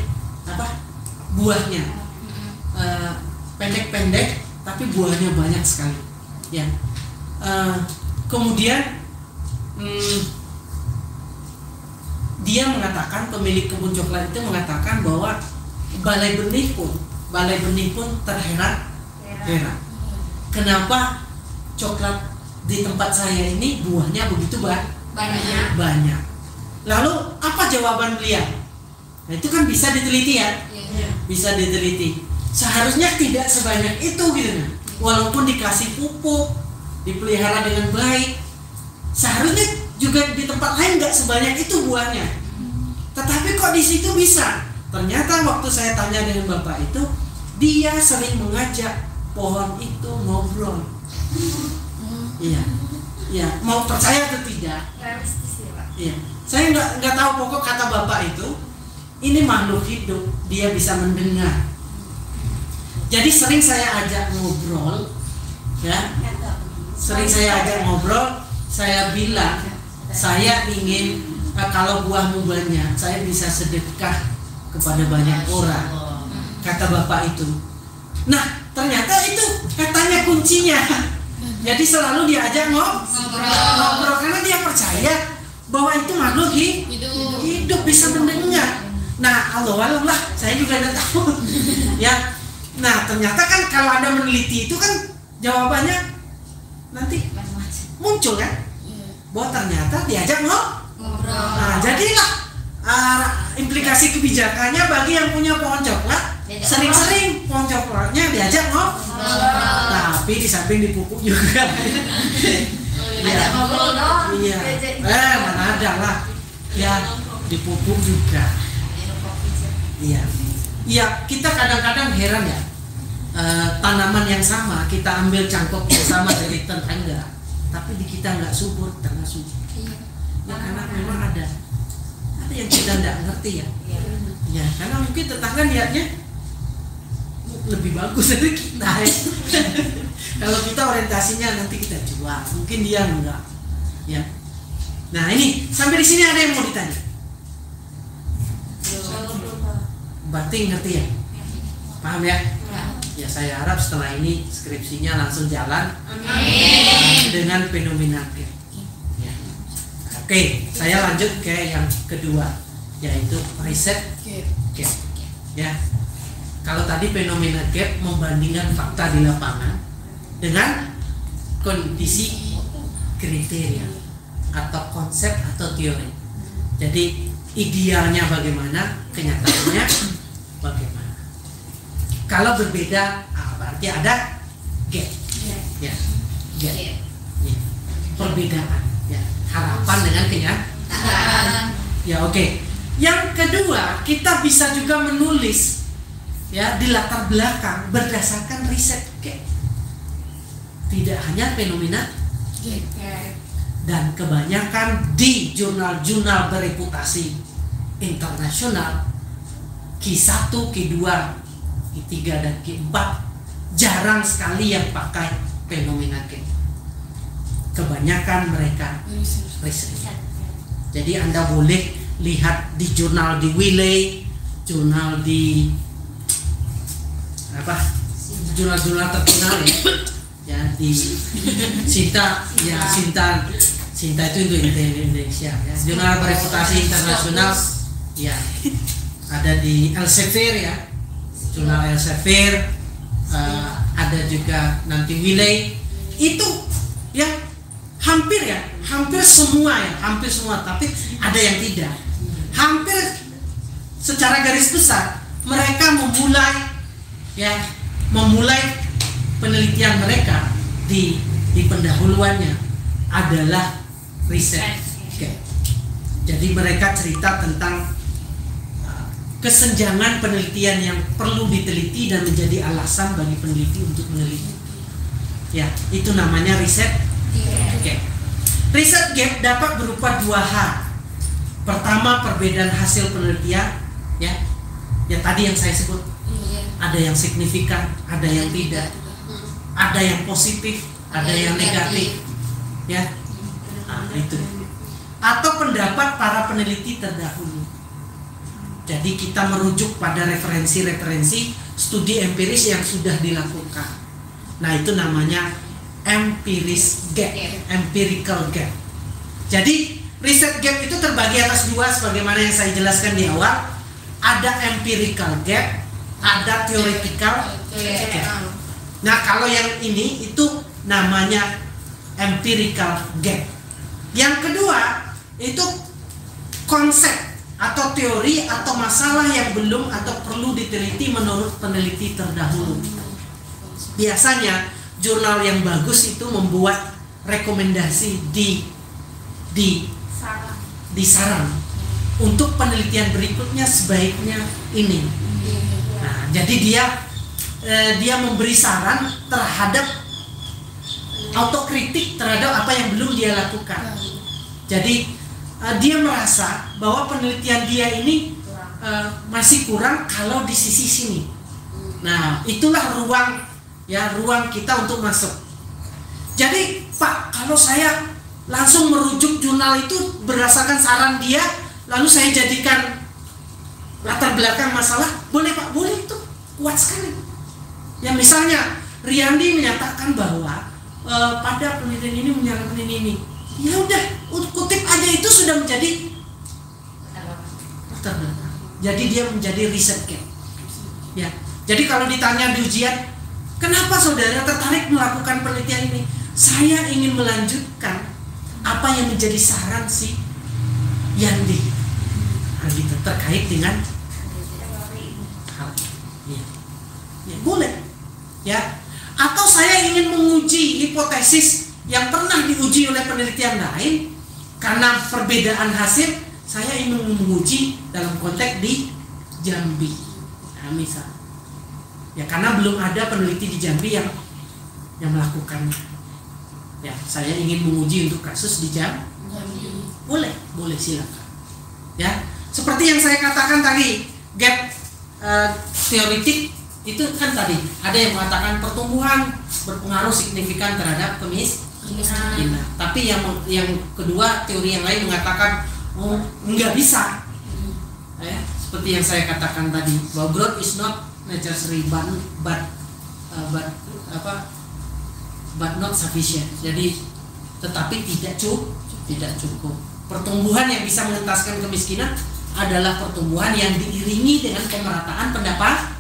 buahnya. Pendek-pendek tapi buahnya banyak sekali. Ya. Kemudian dia mengatakan, pemilik kebun coklat itu mengatakan bahwa balai benih pun terheran. Kenapa coklat di tempat saya ini buahnya begitu banyak. Lalu apa jawaban beliau? Nah, itu kan bisa diteliti ya. Bisa diteliti. Seharusnya tidak sebanyak itu gitu kan. Walaupun dikasih pupuk, dipelihara dengan baik, seharusnya juga di tempat lain nggak sebanyak itu buahnya. Tetapi kok di situ bisa? Ternyata waktu saya tanya dengan bapak itu, dia sering mengajak pohon itu ngobrol. Iya, mau percaya atau tidak? Iya, saya nggak tahu, pokok kata bapak itu, ini makhluk hidup, dia bisa mendengar. Jadi sering saya ajak ngobrol, ya. Sering saya ajak ngobrol, saya bilang, saya ingin kalau buahmu banyak, saya bisa sedekah kepada banyak orang. Kata bapak itu. Nah, ternyata itu katanya kuncinya. Jadi selalu diajak ngobrol karena dia percaya bahwa itu makhluk hidup bisa mendengar. Nah, Allah lah, saya juga tidak tahu. Ya. Nah, ternyata kan kalau Anda meneliti itu kan jawabannya nanti muncul kan, bahwa ternyata diajak ngobrol. Nah, jadilah implikasi kebijakannya bagi yang punya pohon coklat, sering-sering pohon coklatnya diajak ngobrol. Tapi di samping dipupuk juga. Iya. Mana ada lah. Ya, dipupuk juga. Iya, kita kadang-kadang heran ya. Tanaman yang sama kita ambil cangkok yang sama dari tetangga, tapi di kita nggak subur, tengah subur. Ya karena memang ada yang kita nggak ngerti ya. Ya karena mungkin tetangga lihatnya lebih bagus dari kita. Kalau kita orientasinya nanti kita jual, mungkin dia enggak. Ya. Nah ini sampai di sini ada yang mau ditanya? Berarti ngerti ya? Paham ya? Ya saya harap setelah ini skripsinya langsung jalan. Amin. Dengan fenomena ya. Oke, saya lanjut ke yang kedua. yaitu riset gap. Ya, kalau tadi fenomena gap membandingkan fakta di lapangan dengan kondisi kriteria atau konsep atau teori. Jadi idealnya bagaimana, kenyataannya bagaimana. Kalau berbeda, berarti ada gap. Ya, gap. Ya. Perbedaan. Ya, harapan dengan kenyataan. Ya, oke. Yang kedua, kita bisa juga menulis ya di latar belakang berdasarkan riset gap. Tidak hanya fenomena dan kebanyakan di jurnal-jurnal bereputasi internasional Q1, Q2, Q3 dan Q4 jarang sekali yang pakai fenomena gap. Kebanyakan mereka riset. Jadi Anda boleh lihat di jurnal di Wiley, jurnal di jurnal-jurnal terkenal ya di Sinta itu Indonesia ya. Jurnal bereputasi internasional ya, ada di Elsevier ya, jurnal Elsevier, ada juga nanti Wiley itu ya, hampir semua, tapi ada yang tidak. Hampir secara garis besar mereka memulai penelitian mereka di pendahuluannya adalah riset gap. Jadi mereka cerita tentang kesenjangan penelitian yang perlu diteliti dan menjadi alasan bagi peneliti untuk meneliti. Ya, itu namanya riset gap. Riset gap dapat berupa dua hal. Pertama, perbedaan hasil penelitian, ya tadi yang saya sebut, ada yang signifikan, ada yang tidak, ada yang positif, ada yang negatif, ya, itu. Atau pendapat para peneliti terdahulu. Jadi kita merujuk pada referensi-referensi studi empiris yang sudah dilakukan. Nah, itu namanya empirical gap. Jadi riset gap itu terbagi atas dua sebagaimana yang saya jelaskan di awal. Ada empirical gap, ada theoretical gap. Nah, kalau yang ini itu namanya empirical gap. Yang kedua itu konsep atau teori atau masalah yang belum atau perlu diteliti menurut peneliti terdahulu. Biasanya jurnal yang bagus itu membuat rekomendasi di saran untuk penelitian berikutnya sebaiknya ini. Nah, jadi dia memberi saran terhadap autokritik terhadap apa yang belum dia lakukan. Jadi dia merasa bahwa penelitian dia ini masih kurang kalau di sisi sini. Nah, itulah ruang kita untuk masuk. Jadi Pak, kalau saya langsung merujuk jurnal itu berdasarkan saran dia, lalu saya jadikan latar belakang masalah, boleh Pak? Boleh, itu kuat sekali. Ya, misalnya Riyandi menyatakan bahwa pada penelitian ini menyatakan ini. Ya udah, kutip aja itu sudah menjadi latar belakang. Jadi dia menjadi riset gap. Ya. Jadi kalau ditanya di ujian, kenapa saudara tertarik melakukan penelitian ini? Saya ingin melanjutkan apa yang menjadi saran si Yandi. Nah, gitu, terkait dengan hal ini. Ya, boleh. Ya. Atau saya ingin menguji hipotesis yang pernah diuji oleh penelitian lain, karena perbedaan hasil saya ingin menguji dalam konteks di Jambi. Nah, misal. Ya, karena belum ada peneliti di Jambi yang melakukannya. Ya, saya ingin menguji untuk kasus di Jambi. Boleh silakan. Ya, seperti yang saya katakan tadi, gap teoritik itu kan tadi ada yang mengatakan pertumbuhan berpengaruh signifikan terhadap kemiskinan. Tapi yang kedua, teori yang lain mengatakan nggak bisa. Ya, seperti yang saya katakan tadi, bahwa growth is not necessary but not sufficient. Jadi tetapi tidak cukup. Pertumbuhan yang bisa mengentaskan kemiskinan adalah pertumbuhan yang diiringi dengan pemerataan pendapatan.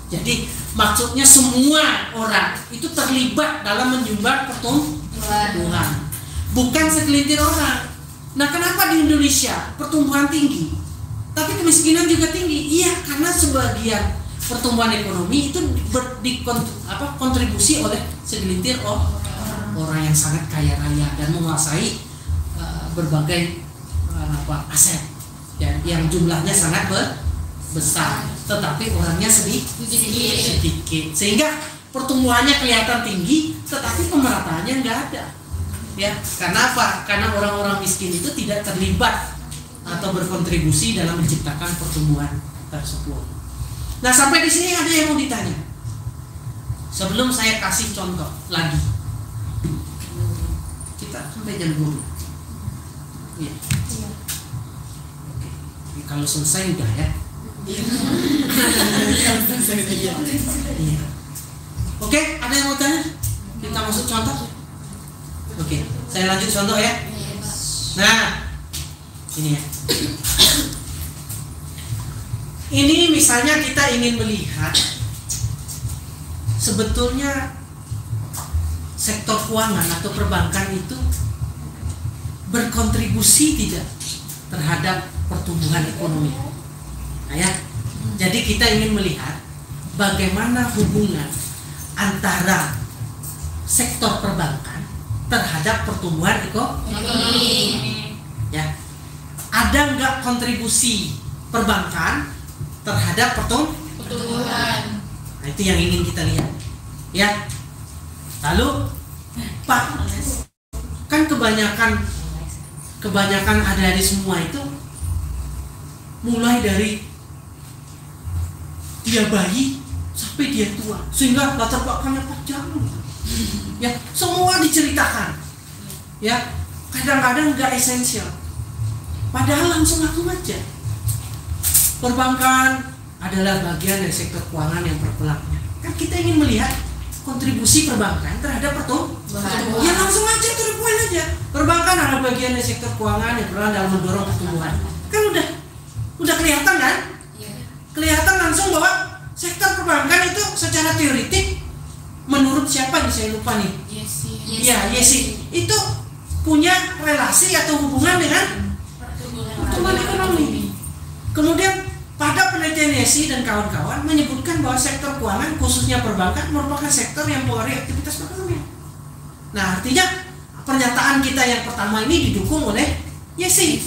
Jadi maksudnya semua orang itu terlibat dalam menyumbang pertumbuhan, bukan segelintir orang. Nah, kenapa di Indonesia pertumbuhan tinggi, tapi kemiskinan juga tinggi? Iya, karena sebagian pertumbuhan ekonomi itu kontribusi oleh segelintir orang yang sangat kaya raya dan menguasai berbagai aset yang jumlahnya sangat besar, tetapi orangnya sedikit, sehingga pertumbuhannya kelihatan tinggi, tetapi pemerataannya nggak ada. Ya, karena apa? Karena orang-orang miskin itu tidak terlibat atau berkontribusi dalam menciptakan pertumbuhan tersebut. Nah, sampai di sini ada yang mau ditanya. Sebelum saya kasih contoh lagi, kita sampai jam 20. Iya. Oke. Kalau selesai udah ya. Iya. Oke, ada yang mau tanya? Kita masuk contoh. Oke, saya lanjut contoh ya. Nah, ini ya. Ini misalnya kita ingin melihat sebetulnya sektor keuangan atau perbankan itu berkontribusi tidak terhadap pertumbuhan ekonomi. Nah, ya. Jadi kita ingin melihat bagaimana hubungan antara sektor perbankan terhadap pertumbuhan ekonomi. Ya. Ada nggak kontribusi perbankan terhadap pertumbuhan? Nah, itu yang ingin kita lihat. Ya. Lalu, Pak, kan kebanyakan adik-adik semua itu mulai dari dia bayi sampai dia tua, sehingga latar belakangnya panjang. Ya, semua diceritakan. Ya, kadang-kadang nggak esensial. Padahal langsung aku aja. Perbankan adalah bagian dari sektor keuangan yang berkelaknya. Kan kita ingin melihat kontribusi perbankan terhadap pertumbuhan. Ya langsung aja to the point aja. Perbankan adalah bagian dari sektor keuangan yang berperan dalam mendorong pertumbuhan. Kan udah kelihatan kan? Kelihatan langsung bahwa sektor perbankan itu secara teoretik menurut siapa nih, saya lupa nih. Yesi. Itu punya relasi atau hubungan dengan pertumbuhan ekonomi. Kemudian pada penelitian Yesi dan kawan-kawan menyebutkan bahwa sektor keuangan khususnya perbankan merupakan sektor yang mempengaruhi aktivitas perekonomian. Nah, artinya pernyataan kita yang pertama ini didukung oleh Yesi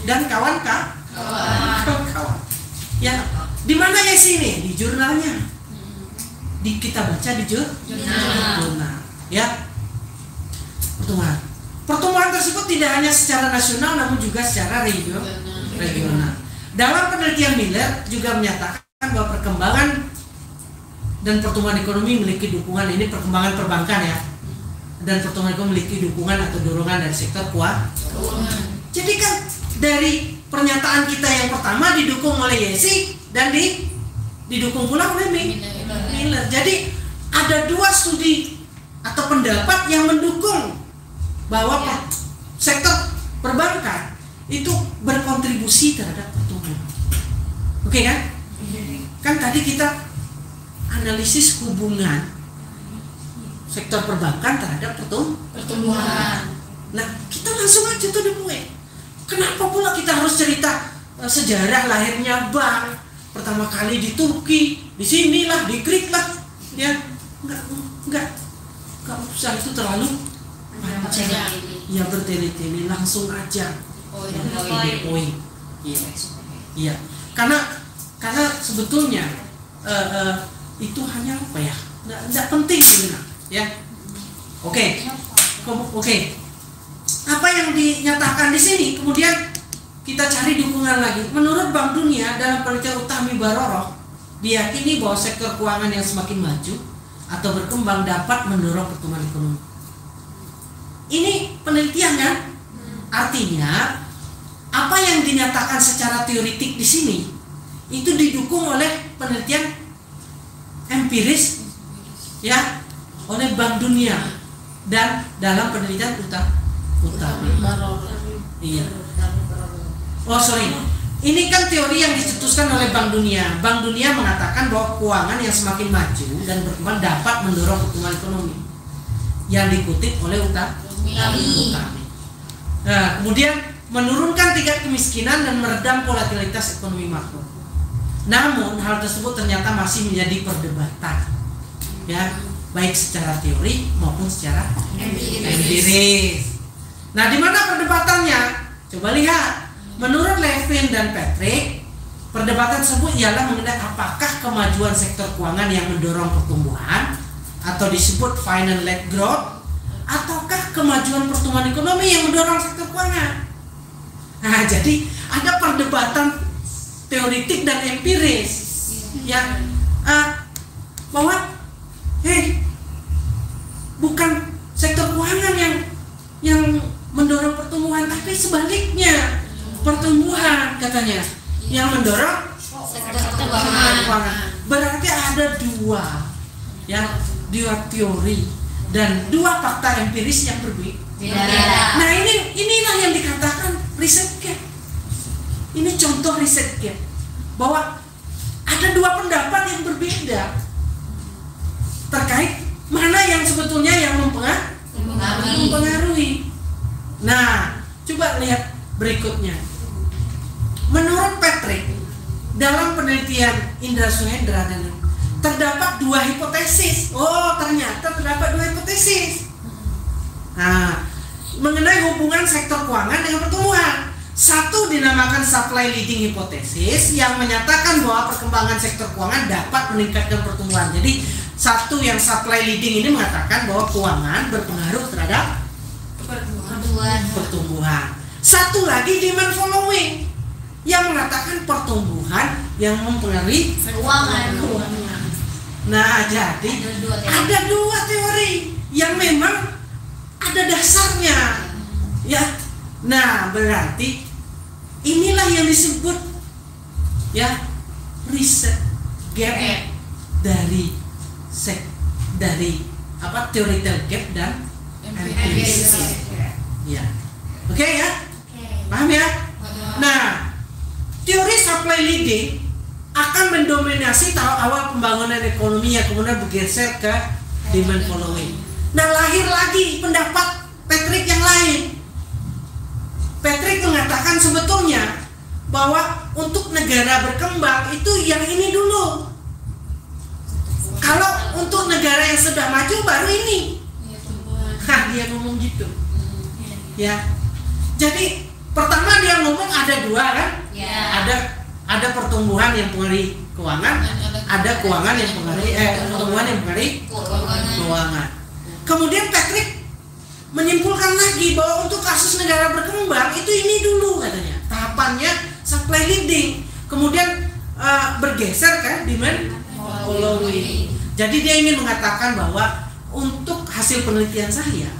dan kawan-kawan. Ya, di mana Yesi ini? Di jurnalnya. Kita baca di jurnal. Ya. Pertumbuhan tersebut tidak hanya secara nasional namun juga secara regional. Dalam penelitian Miller juga menyatakan bahwa perkembangan dan pertumbuhan ekonomi memiliki dukungan, ini perkembangan perbankan ya, dan pertumbuhan ekonomi memiliki dukungan atau dorongan dari sektor keuangan. Jadi kan dari pernyataan kita yang pertama didukung oleh Yesi dan didukung pula oleh Miller. Jadi ada dua studi atau pendapat yang mendukung bahwa sektor perbankan itu berkontribusi terhadap pertumbuhan. Oke kan? Kan tadi kita analisis hubungan sektor perbankan terhadap pertumbuhan. Nah, kita langsung aja tuh dimulai. Kenapa pula kita harus cerita sejarah lahirnya bank pertama kali di Turki, di sinilah, di Greek lah, ya? Enggak usah itu terlalu panjang. Ya bertele-tele, langsung aja. Poin. Iya. Karena sebetulnya itu hanya apa ya? Enggak penting sebenarnya, ya. Oke. Apa yang dinyatakan di sini? Kemudian kita cari dukungan lagi. Menurut Bank Dunia dalam penelitian Utami Baroroh, diyakini bahwa sektor keuangan yang semakin maju atau berkembang dapat mendorong pertumbuhan ekonomi. Ini penelitian kan? Artinya apa yang dinyatakan secara teoritik di sini itu didukung oleh penelitian empiris ya oleh Bank Dunia dan dalam penelitian Utami. Iya. Ini kan teori yang dicetuskan oleh Bank Dunia. Bank Dunia mengatakan bahwa keuangan yang semakin maju dan berkembang dapat mendorong pertumbuhan ekonomi. Yang dikutip oleh Utami. Nah, kemudian menurunkan tingkat kemiskinan dan meredam volatilitas ekonomi makro. Namun hal tersebut ternyata masih menjadi perdebatan, ya, baik secara teori maupun secara empiris. Nah, di mana perdebatannya? Coba lihat. Menurut Levin dan Patrick, perdebatan tersebut ialah mengenai apakah kemajuan sektor keuangan yang mendorong pertumbuhan atau disebut finance-led growth, ataukah kemajuan pertumbuhan ekonomi yang mendorong sektor keuangan. Nah, jadi ada perdebatan teoritik dan empiris, ya, bahwa bukan sektor keuangan yang mendorong pertumbuhan, tapi sebaliknya. Pertumbuhan katanya yang mendorong sektor keuangan. Berarti ada dua teori dan dua fakta empiris yang berbeda. Nah, inilah yang dikatakan riset gap. Ini contoh riset gap bahwa ada dua pendapat yang berbeda terkait mana yang sebetulnya yang mempengaruhi. Nah, coba lihat berikutnya. Menurut Patrick, dalam penelitian Indra Suhendra terdapat dua hipotesis. Ternyata terdapat dua hipotesis. Nah, mengenai hubungan sektor keuangan dengan pertumbuhan. Satu dinamakan supply leading hypothesis yang menyatakan bahwa perkembangan sektor keuangan dapat meningkatkan pertumbuhan. Jadi satu yang supply leading ini mengatakan bahwa keuangan berpengaruh terhadap pertumbuhan. Satu lagi demand following yang mengatakan pertumbuhan yang mempengaruhi keuangan. Nah, jadi ada dua teori yang memang ada dasarnya, ya. Nah, berarti inilah yang disebut, ya, riset gap dari theoretical gap dan empirical gap. Ya, oke ya, paham ya? Nah, teori supply leading akan mendominasi tahap awal pembangunan ekonomi yang kemudian bergeser ke demand following. Nah, lahir lagi pendapat Patrick yang lain. Patrick mengatakan sebetulnya bahwa untuk negara berkembang itu yang ini dulu. Kalau untuk negara yang sudah maju baru ini. Dia ngomong gitu. Ya. Jadi pertama dia ngomong ada dua kan? Ya. Ada pertumbuhan yang mempengaruhi keuangan, ada keuangan yang mempengaruhi pertumbuhan yang mempengaruhi keuangan. Kemudian Patrick menyimpulkan lagi bahwa untuk kasus negara berkembang itu ini dulu katanya. Tahapannya supply leading, kemudian bergeser kan demand following. Jadi dia ingin mengatakan bahwa untuk hasil penelitian saya,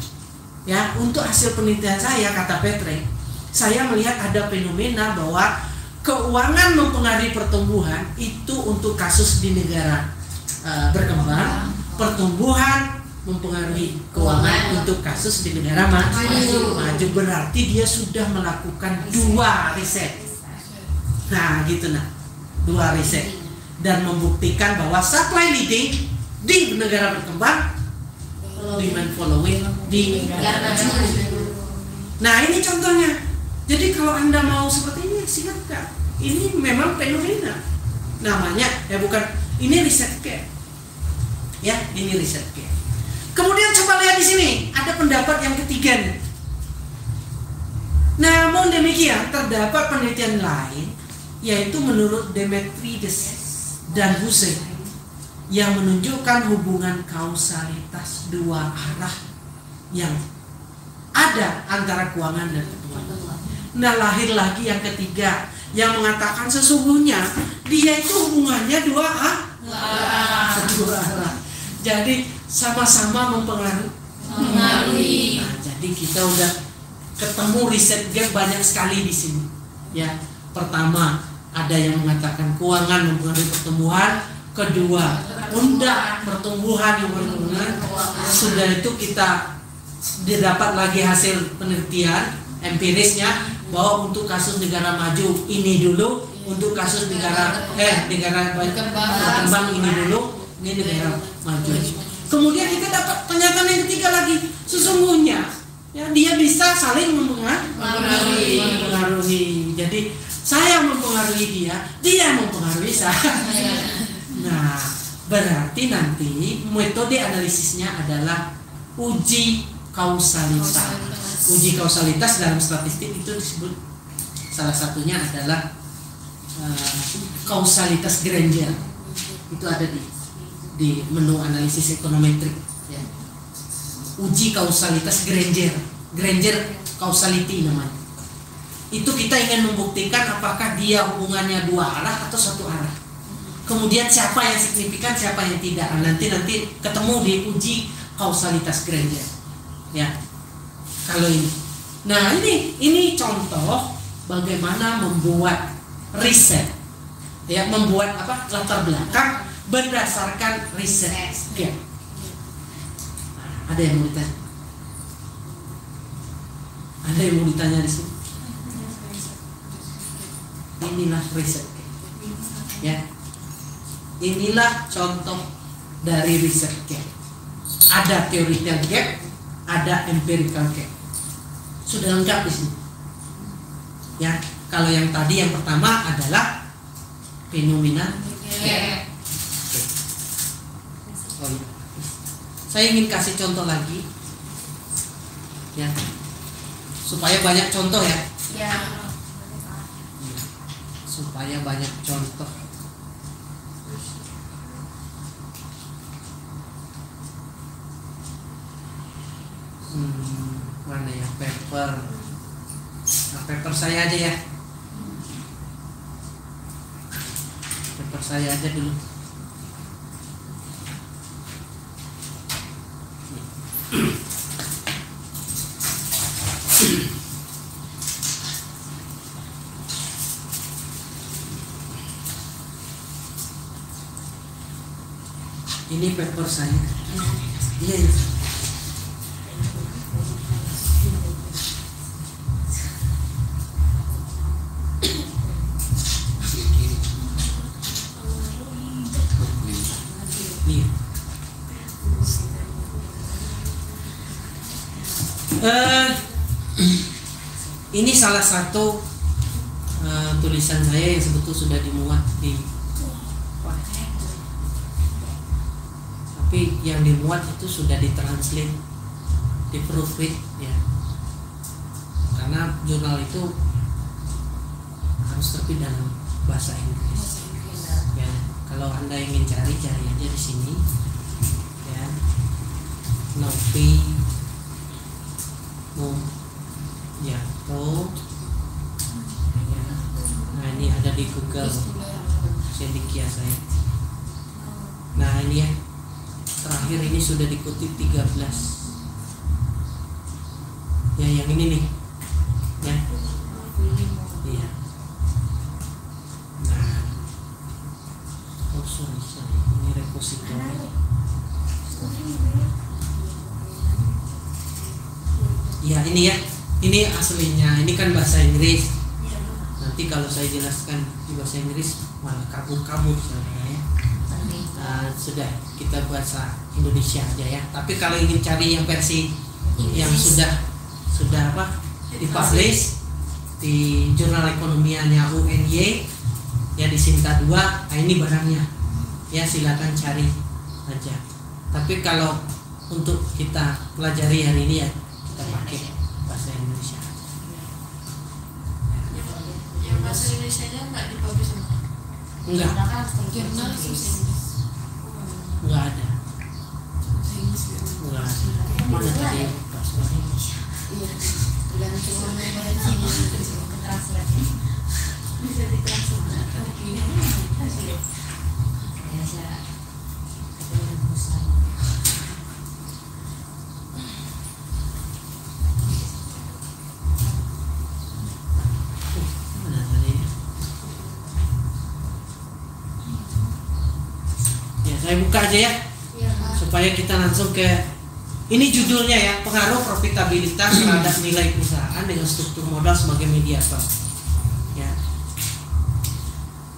ya, untuk hasil penelitian saya, kata Patrick, saya melihat ada fenomena bahwa keuangan mempengaruhi pertumbuhan itu untuk kasus di negara berkembang, pertumbuhan mempengaruhi keuangan untuk kasus di negara maju. Berarti dia sudah melakukan dua riset. Nah, gitu nah, dua riset dan membuktikan bahwa supply leading di negara berkembang, demand following di negara maju. Nah, ini contohnya. Jadi kalau Anda mau seperti ini, silakan. Ini memang fenomena. Namanya, ini riset gap. Ya, ini riset gap. Kemudian coba lihat di sini, ada pendapat yang ketiga nih. Namun demikian, terdapat penelitian lain, yaitu menurut Demetrides dan Hussein, yang menunjukkan hubungan kausalitas dua arah yang ada antara keuangan dan pertumbuhan. Nah, lahir lagi yang ketiga yang mengatakan sesungguhnya dia itu hubungannya dua arah. Jadi sama-sama mempengaruhi. Nah, jadi kita udah ketemu riset gap banyak sekali di sini. Ya, pertama ada yang mengatakan keuangan mempengaruhi pertumbuhan, kedua pertumbuhan yang berhubungan. Sudah itu kita didapat lagi hasil penelitian empirisnya bahwa untuk kasus negara maju ini dulu, untuk kasus negara berkembang ini dulu, ini negara maju. Kemudian kita dapat pernyataan yang ketiga lagi, sesungguhnya ya, dia bisa saling mempengaruhi. Jadi saya mempengaruhi dia mempengaruhi saya. Nah, berarti nanti metode analisisnya adalah uji kausalitas. Uji kausalitas dalam statistik itu disebut salah satunya adalah kausalitas Granger. Itu ada di menu analisis ekonometrik ya. Uji kausalitas Granger causality namanya. Itu kita ingin membuktikan apakah dia hubungannya dua arah atau satu arah. Kemudian siapa yang signifikan, siapa yang tidak. Nanti ketemu di uji kausalitas Granger. Ya. Kalau ini. Nah, ini contoh bagaimana membuat riset. Ya, membuat latar belakang berdasarkan riset. Ya. Ada yang mau ditanya? Ada yang mau ditanya di sini? Inilah riset. Ya. Inilah contoh dari riset gap. Ada theoretical gap, ada empirical gap. Sudah lengkap di sini. Ya, kalau yang tadi yang pertama adalah fenomena gap. Oh, iya. Saya ingin kasih contoh lagi. Ya. Supaya banyak contoh ya. Supaya banyak contoh. Mana ya paper? Nah, paper saya aja ya. Paper saya aja dulu. Ini paper saya. Iya. Ini salah satu tulisan saya yang sebetulnya sudah dimuat tapi yang dimuat itu sudah ditranslate, di-proofread ya. Karena jurnal itu harus terbit dalam bahasa Inggris. Ya, kalau Anda ingin cari aja di sini. Ya. Novi Jato. Ya. Nah, ini ada di Google. Sendikia saya. Nah, ini ya. Terakhir ini sudah dikutip 13. Ya, yang ini nih. Ya. Iya. Nah. Oh, sorry. Ini repository. Ya, ini ya. Ini aslinya. Ini kan bahasa Inggris. Nanti kalau saya jelaskan di bahasa Inggris malah kabur-kabur sebenarnya. Sudah kita bahasa Indonesia aja ya. Tapi kalau ingin cari yang versi yang sudah dipublish di jurnal ekonomianya UNY ya di Sinta 2, nah ini barangnya ya, silakan cari aja. Tapi kalau untuk kita pelajari hari ini ya kita pakai bahasa Indonesia. Yang bahasa Indonesia-nya nggak dipublish? Enggak. Jurnal Enggak ada. Mana tadi Pak Suwari? Iya. Dan cuma translate. Bisa ditranslate. Biasa. Mana tadi? Ya, saya buka aja ya. Supaya kita langsung ke Ini judulnya ya, pengaruh profitabilitas terhadap nilai perusahaan dengan struktur modal sebagai mediator. Ya.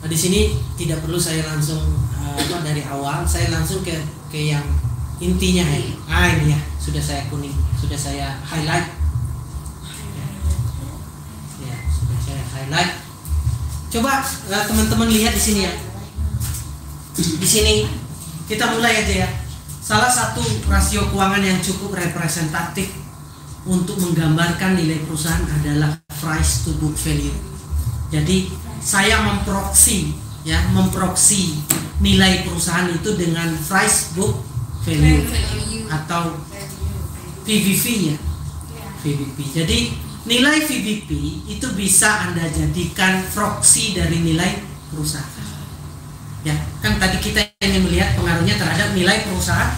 Nah, di sini tidak perlu saya langsung dari awal, saya langsung ke yang intinya ya. Ini ya, sudah saya kuning, sudah saya highlight. Ya, sudah saya highlight. Coba teman-teman lihat di sini ya. Di sini kita mulai aja ya. Salah satu rasio keuangan yang cukup representatif untuk menggambarkan nilai perusahaan adalah price to book value. Jadi saya memproksi nilai perusahaan itu dengan price book value atau PBV-nya. PBV. Jadi nilai PBV itu bisa Anda jadikan proksi dari nilai perusahaan. Ya, kan tadi kita ingin melihat pengaruhnya terhadap nilai perusahaan.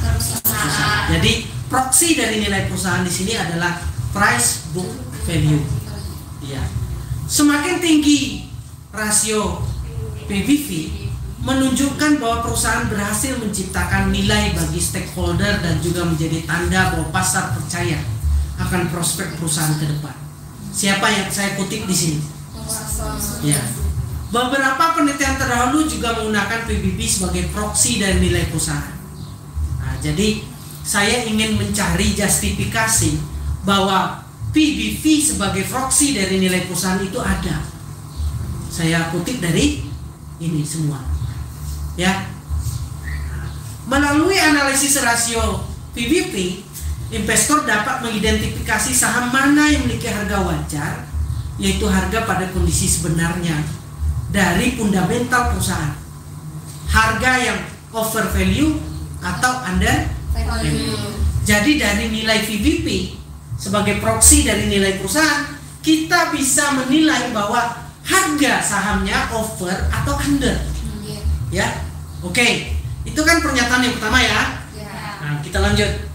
Jadi proksi dari nilai perusahaan di sini adalah price book value. Ya. Semakin tinggi rasio PBV menunjukkan bahwa perusahaan berhasil menciptakan nilai bagi stakeholder dan juga menjadi tanda bahwa pasar percaya akan prospek perusahaan ke depan. Siapa yang saya kutip di sini? Ya. Beberapa penelitian terdahulu juga menggunakan PBV sebagai proksi dari nilai perusahaan. Nah, jadi saya ingin mencari justifikasi bahwa PBV sebagai proksi dari nilai perusahaan itu ada. Saya kutip dari ini semua. Ya. Melalui analisis rasio PBV, investor dapat mengidentifikasi saham mana yang memiliki harga wajar, yaitu harga pada kondisi sebenarnya dari fundamental perusahaan, harga yang over value atau under value. Jadi dari nilai PBV sebagai proksi dari nilai perusahaan, kita bisa menilai bahwa harga sahamnya over atau under. Ya, oke. Itu kan pernyataan yang pertama ya. Nah, kita lanjut.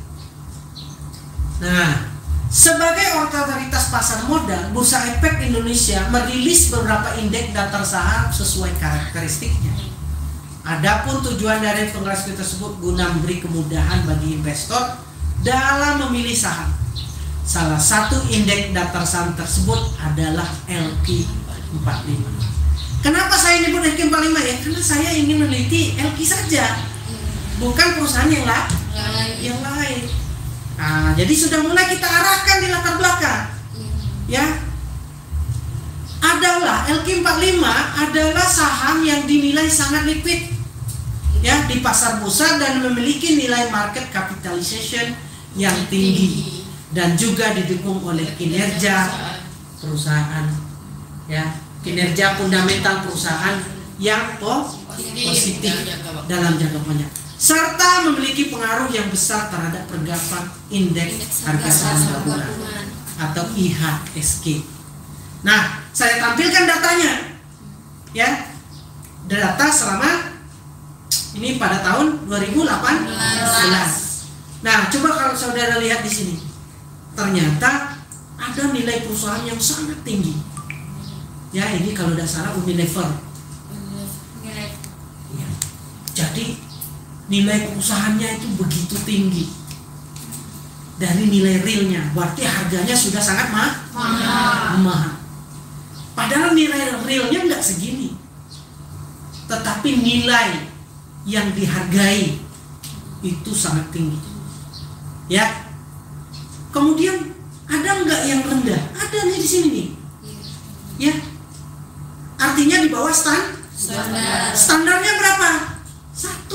Nah, sebagai otoritas pasar modal, Bursa Efek Indonesia merilis beberapa indeks daftar saham sesuai karakteristiknya. Adapun tujuan dari pengklasifikasi tersebut guna memberi kemudahan bagi investor dalam memilih saham. Salah satu indeks daftar saham tersebut adalah LQ45. Kenapa saya nyebut LQ45 ya? Karena saya ingin meneliti LQ saja, bukan perusahaan yang lain. Nah, jadi sudah mulai kita arahkan di latar belakang. Ya. Adalah LQ45 adalah saham yang dinilai sangat liquid. Ya, di pasar bursa dan memiliki nilai market capitalization yang tinggi dan juga didukung oleh kinerja perusahaan. Ya, kinerja fundamental perusahaan yang positif dalam jangka panjang, serta memiliki pengaruh yang besar terhadap pergerakan indeks harga saham gabungan atau IHSG. Nah, saya tampilkan datanya, ya, data selama ini pada tahun 2018. Nah, coba kalau saudara lihat di sini, ternyata ada nilai perusahaan yang sangat tinggi. Ya, ini kalau tidak salah Unilever. Ya. Jadi nilai perusahaannya itu begitu tinggi dari nilai realnya, berarti harganya sudah sangat mahal. Padahal nilai realnya nggak segini, tetapi nilai yang dihargai itu sangat tinggi. Ya, kemudian ada nggak yang rendah? Ada nih di sini nih. Ya, artinya di bawah standar. Standarnya berapa? 1.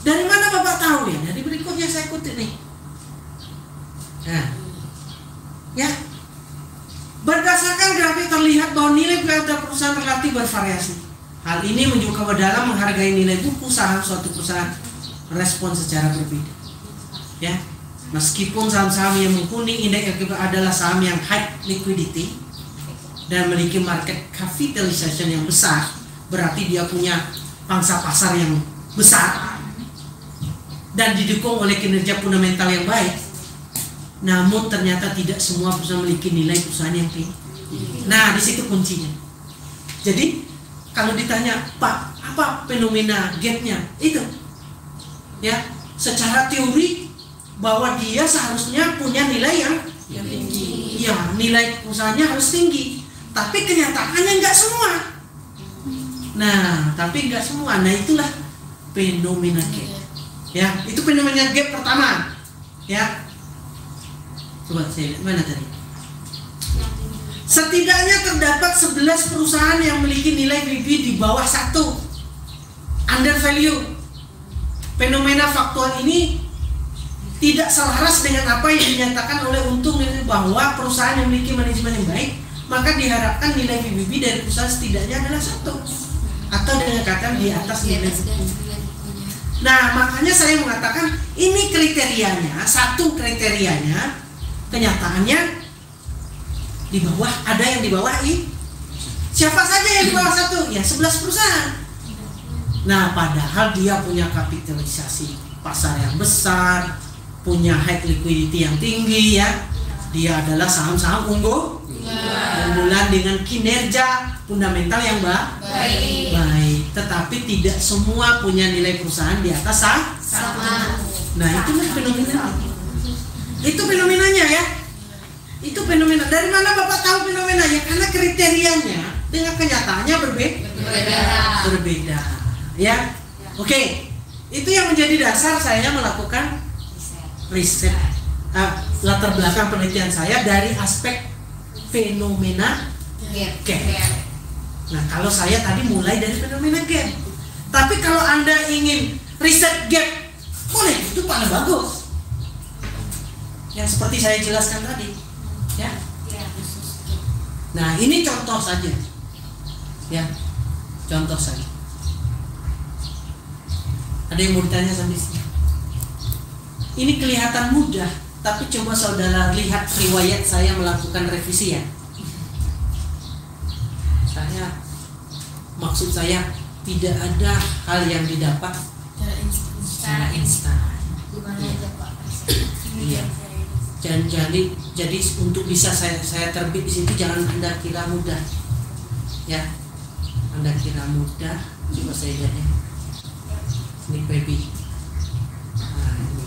Dari mana Bapak tahu ya? Dari berikutnya saya kutip nih. Nah, ya, berdasarkan grafik terlihat bahwa nilai perusahaan relatif bervariasi. Hal ini menunjukkan bahwa dalam menghargai nilai buku saham suatu perusahaan respon secara berbeda. Ya, meskipun saham-saham yang menghuni indeks LQ adalah saham yang high liquidity dan memiliki market capitalization yang besar, berarti dia punya pangsa pasar yang besar dan didukung oleh kinerja fundamental yang baik. Namun ternyata tidak semua perusahaan memiliki nilai perusahaan yang tinggi. Nah, di situ kuncinya. Jadi kalau ditanya, Pak, apa fenomena gap-nya? Itu, ya, secara teori bahwa dia seharusnya punya nilai yang tinggi. Ya, nilai usahanya harus tinggi. Tapi kenyataannya nggak semua. Nah, tapi nggak semua. Nah, itulah fenomena gap. Ya, itu fenomena gap pertama. Ya. Coba saya lihat mana tadi? Setidaknya terdapat 11 perusahaan yang memiliki nilai PBB di bawah 1. Under value. Fenomena faktual ini tidak selaras dengan apa yang dinyatakan oleh Untung bahwa perusahaan yang memiliki manajemen yang baik, maka diharapkan nilai PBB dari perusahaan setidaknya adalah 1 atau dengan kata di atas nilai buku. Nah, makanya saya mengatakan ini kriterianya, satu kriterianya, kenyataannya di bawah, ada yang di bawah I. Siapa saja yang di bawah 1? Ya 11 perusahaan. Nah, padahal dia punya kapitalisasi pasar yang besar, punya high liquidity yang tinggi ya. Dia adalah saham-saham unggulan dengan kinerja fundamental yang baik. Tetapi tidak semua punya nilai perusahaan di atas sama. Nah, itulah fenomena. Itu fenomenanya ya. Itu fenomena. Dari mana Bapak tahu fenomenanya? Karena kriterianya dengan kenyataannya berbeda. Ya. Oke. Itu yang menjadi dasar saya melakukan riset. Latar belakang penelitian saya dari aspek fenomena gap. Nah, kalau saya tadi mulai dari fenomena gap. Tapi kalau Anda ingin riset gap, boleh, itu paling bagus. Yang seperti saya jelaskan tadi, ya. Nah, ini contoh saja, ya, contoh saja. Ada yang mau ditanya sampai sini? Ini kelihatan mudah, tapi coba saudara lihat riwayat saya melakukan revisi ya. Maksud saya tidak ada hal yang didapat secara instan. Iya. Jadi untuk bisa saya terbit di sini jangan Anda kira mudah, ya. Anda kira mudah. Coba saya lihat ya. Ini baby. Nah, ini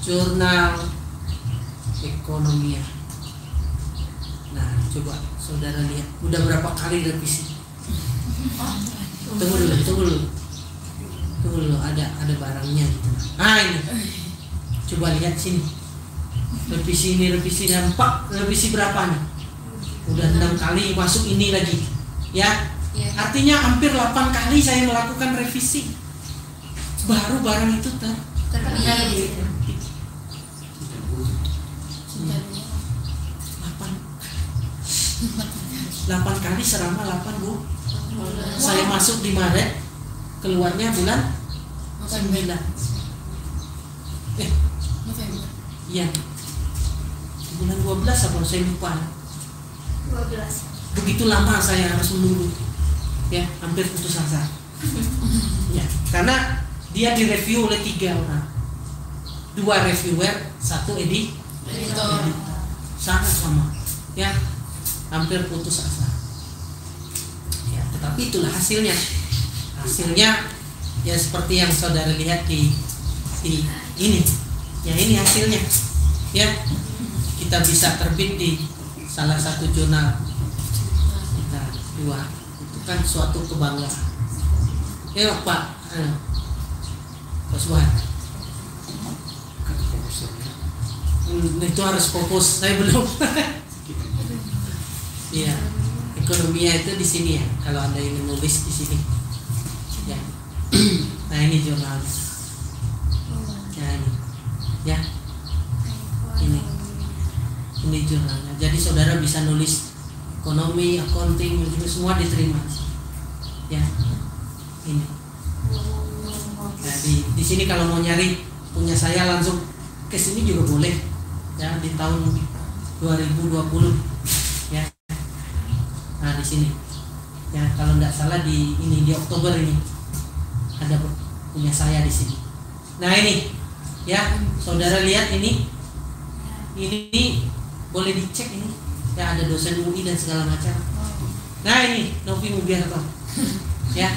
jurnal ekonomia. Nah, coba saudara lihat. Udah berapa kali revisi? Tunggu dulu, ada barangnya gitu. Ah, ini. Coba lihat sini. Revisi nampak revisi berapa nih? Udah 6 kali masuk ini lagi. Ya. Artinya hampir 8 kali saya melakukan revisi. Baru barang itu terbit. 8 kali selama 8 bulan. Saya masuk di Maret, keluarnya bulan 9. Iya. Bulan 12 apa saya lupa. 12. Begitu lama saya harus menunggu. Ya, hampir putus asa. Ya, karena dia direview oleh 3 orang. 2 reviewer, 1 editor. Sangat sama. Ya, hampir putus asa. Ya, tetapi itulah hasilnya. Hasilnya ya seperti yang saudara lihat di ini. Ya, ini hasilnya. Ya, kita bisa terbit di salah satu jurnal kita 2. Itu kan suatu kebanggaan. Ya Pak Suhan. Itu harus fokus. Saya belum. Iya, ekonomia itu di sini ya. Kalau Anda ingin nulis di sini. Ya. Nah, ini jurnal. Ya, ini. Ya. Ini jurnalnya. Jadi saudara bisa nulis ekonomi, accounting, juga semua diterima. Ya. Ini. Nah, di sini kalau mau nyari punya saya langsung ke sini juga boleh. Ya, di tahun 2020. Ya. Nah, di sini. Ya, kalau tidak salah di Oktober ini ada punya saya di sini. Nah, ini. Ya, saudara lihat ini. Ini boleh dicek ini. Ya, ada dosen UI dan segala macam. Nah, ini Novi Mugiarto. Ya.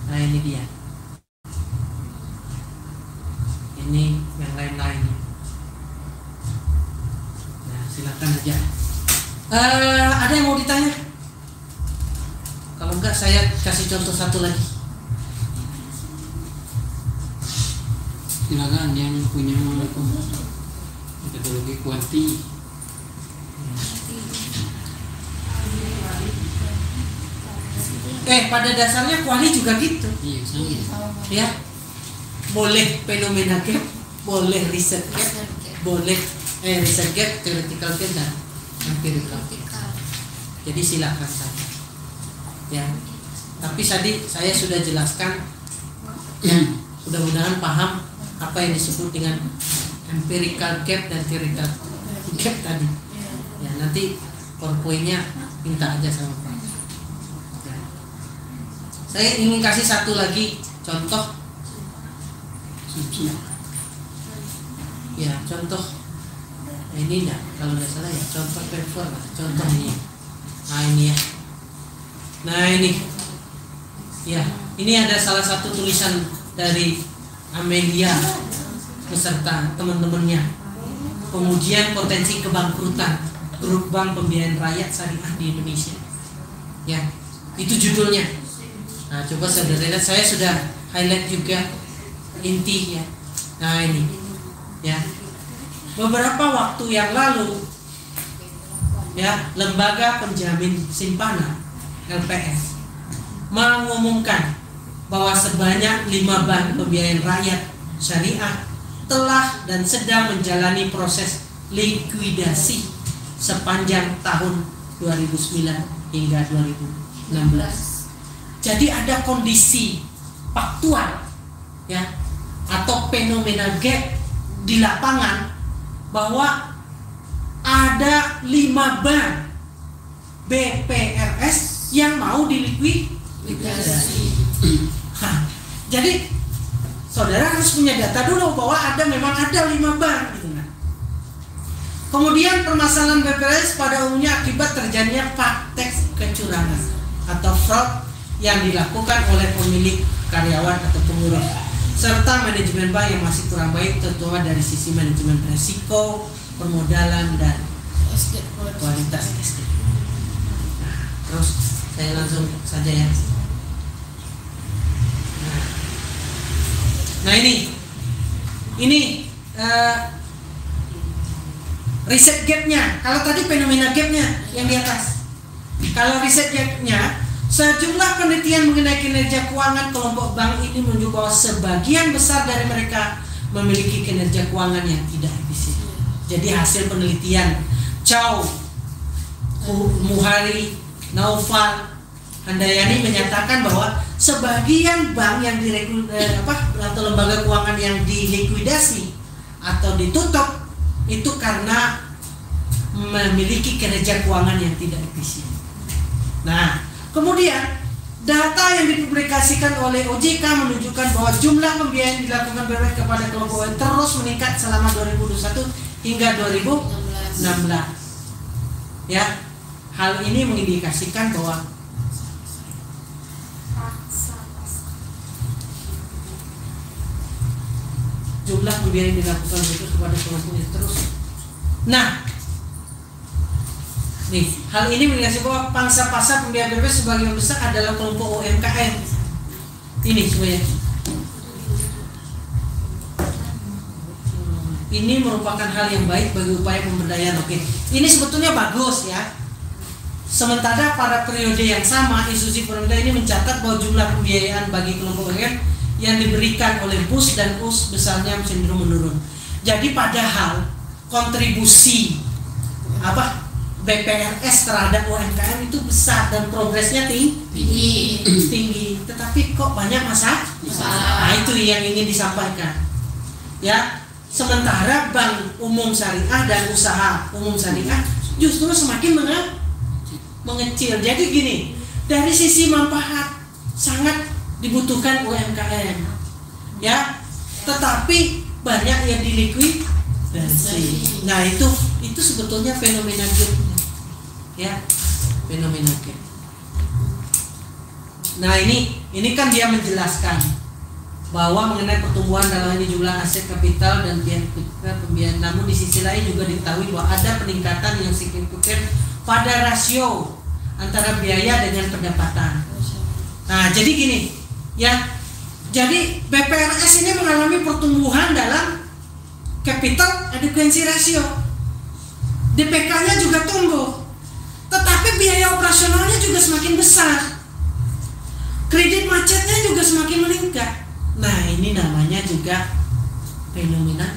Nah, ini dia. Ini yang lain dengarkan aja. Ada yang mau ditanya? Kalau enggak saya kasih contoh satu lagi. Silakan yang punya metodologi kuanti. Pada dasarnya kuali juga gitu. Iya, sama. Ya, boleh fenomena gap, boleh riset gap, boleh riset gap, theoretical gap dan empirical gap. Jadi silakan saja. Ya, tapi tadi saya sudah jelaskan. Ya, mudah-mudahan paham apa yang disebut dengan empirical gap dan theoretical gap tadi. Ya, nanti PowerPoint-nya minta aja sama Pak. Ya. Saya ingin kasih satu lagi contoh. Ya, contoh. Nah, ini enggak, kalau tidak salah ya contoh paper, contoh ini. Nah, ini ya. Nah, ini. Ya, ini ada salah satu tulisan dari Amelia beserta teman-temannya. Pengujian potensi kebangkrutan grup bank pembiayaan rakyat syariah di Indonesia. Ya, itu judulnya. Nah, coba saudara lihat, saya sudah highlight juga intinya. Nah, ini. Ya. Beberapa waktu yang lalu ya, Lembaga Penjamin Simpanan LPS mengumumkan bahwa sebanyak 5 bank pembiayaan rakyat syariah telah dan sedang menjalani proses likuidasi sepanjang tahun 2009 hingga 2016. Jadi ada kondisi faktual ya, atau fenomena gap di lapangan bahwa ada 5 bank BPRS yang mau dilikuidasi. Jadi saudara harus punya data dulu bahwa memang ada 5 bank gitu kan. Kemudian permasalahan BPRS pada umumnya akibat terjadinya praktek kecurangan atau fraud yang dilakukan oleh pemilik, karyawan atau pengurus, serta manajemen bank yang masih kurang baik, terutama dari sisi manajemen risiko, permodalan dan kualitas SDM. Nah, terus saya langsung saja ya. Nah, ini riset gapnya. Kalau tadi fenomena gapnya yang di atas. Kalau riset gapnya, sejumlah penelitian mengenai kinerja keuangan kelompok bank ini menunjukkan bahwa sebagian besar dari mereka memiliki kinerja keuangan yang tidak efisien. Jadi hasil penelitian Chow, Muhari, Naufal, Handayani menyatakan bahwa sebagian bank yang atau lembaga keuangan yang dilikuidasi atau ditutup itu karena memiliki kinerja keuangan yang tidak efisien. Nah, kemudian data yang dipublikasikan oleh OJK menunjukkan bahwa jumlah pembiayaan dilakukan BPRS kepada kelompok terus meningkat selama 2021 hingga 2016. Ya, hal ini mengindikasikan bahwa jumlah pembiayaan yang dilakukan itu kepada kelompok itu terus. Nah, nih, hal ini mengindikasi bahwa pangsa pasar pembiayaan BPRS sebagian besar adalah kelompok UMKM. Ini semuanya. Ini merupakan hal yang baik bagi upaya pemberdayaan. Oke, ini sebetulnya bagus ya. Sementara pada periode yang sama, institusi pemerintah ini mencatat bahwa jumlah pembiayaan bagi kelompok UMKM yang diberikan oleh BUS dan US besarnya cenderung menurun. Jadi padahal kontribusi BPRS terhadap UMKM itu besar dan progresnya tinggi. Tetapi kok banyak masalah? Nah, itu yang ingin disampaikan. Ya, sementara bank umum syariah dan usaha umum syariah justru semakin mengecil. Jadi gini, dari sisi manfaat sangat dibutuhkan UMKM, ya, tetapi banyak yang dilikuidasi. Nah, itu sebetulnya fenomena gap, ya, fenomena gap. Nah, ini kan dia menjelaskan bahwa mengenai pertumbuhan dalam ini jumlah aset kapital dan pembiayaan. Namun di sisi lain juga diketahui bahwa ada peningkatan yang signifikan pada rasio antara biaya dengan pendapatan. Nah, jadi gini, ya. Jadi BPRS ini mengalami pertumbuhan dalam capital adequacy ratio. DPK-nya juga tumbuh. Tetapi biaya operasionalnya juga semakin besar. Kredit macetnya juga semakin meningkat. Nah, ini namanya juga fenomena.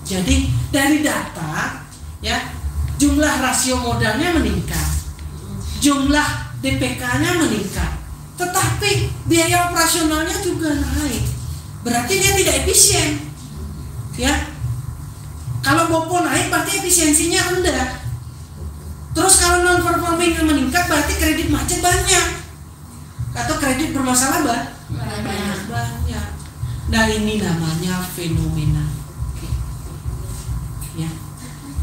Jadi dari data, ya, jumlah rasio modalnya meningkat, jumlah DPK-nya meningkat, tetapi biaya operasionalnya juga naik. Berarti dia tidak efisien, ya. Kalau BOPO naik berarti efisiensinya rendah. Terus kalau non performing yang meningkat berarti kredit macet banyak atau kredit bermasalah banyak. Nah, ini namanya fenomena. Ya.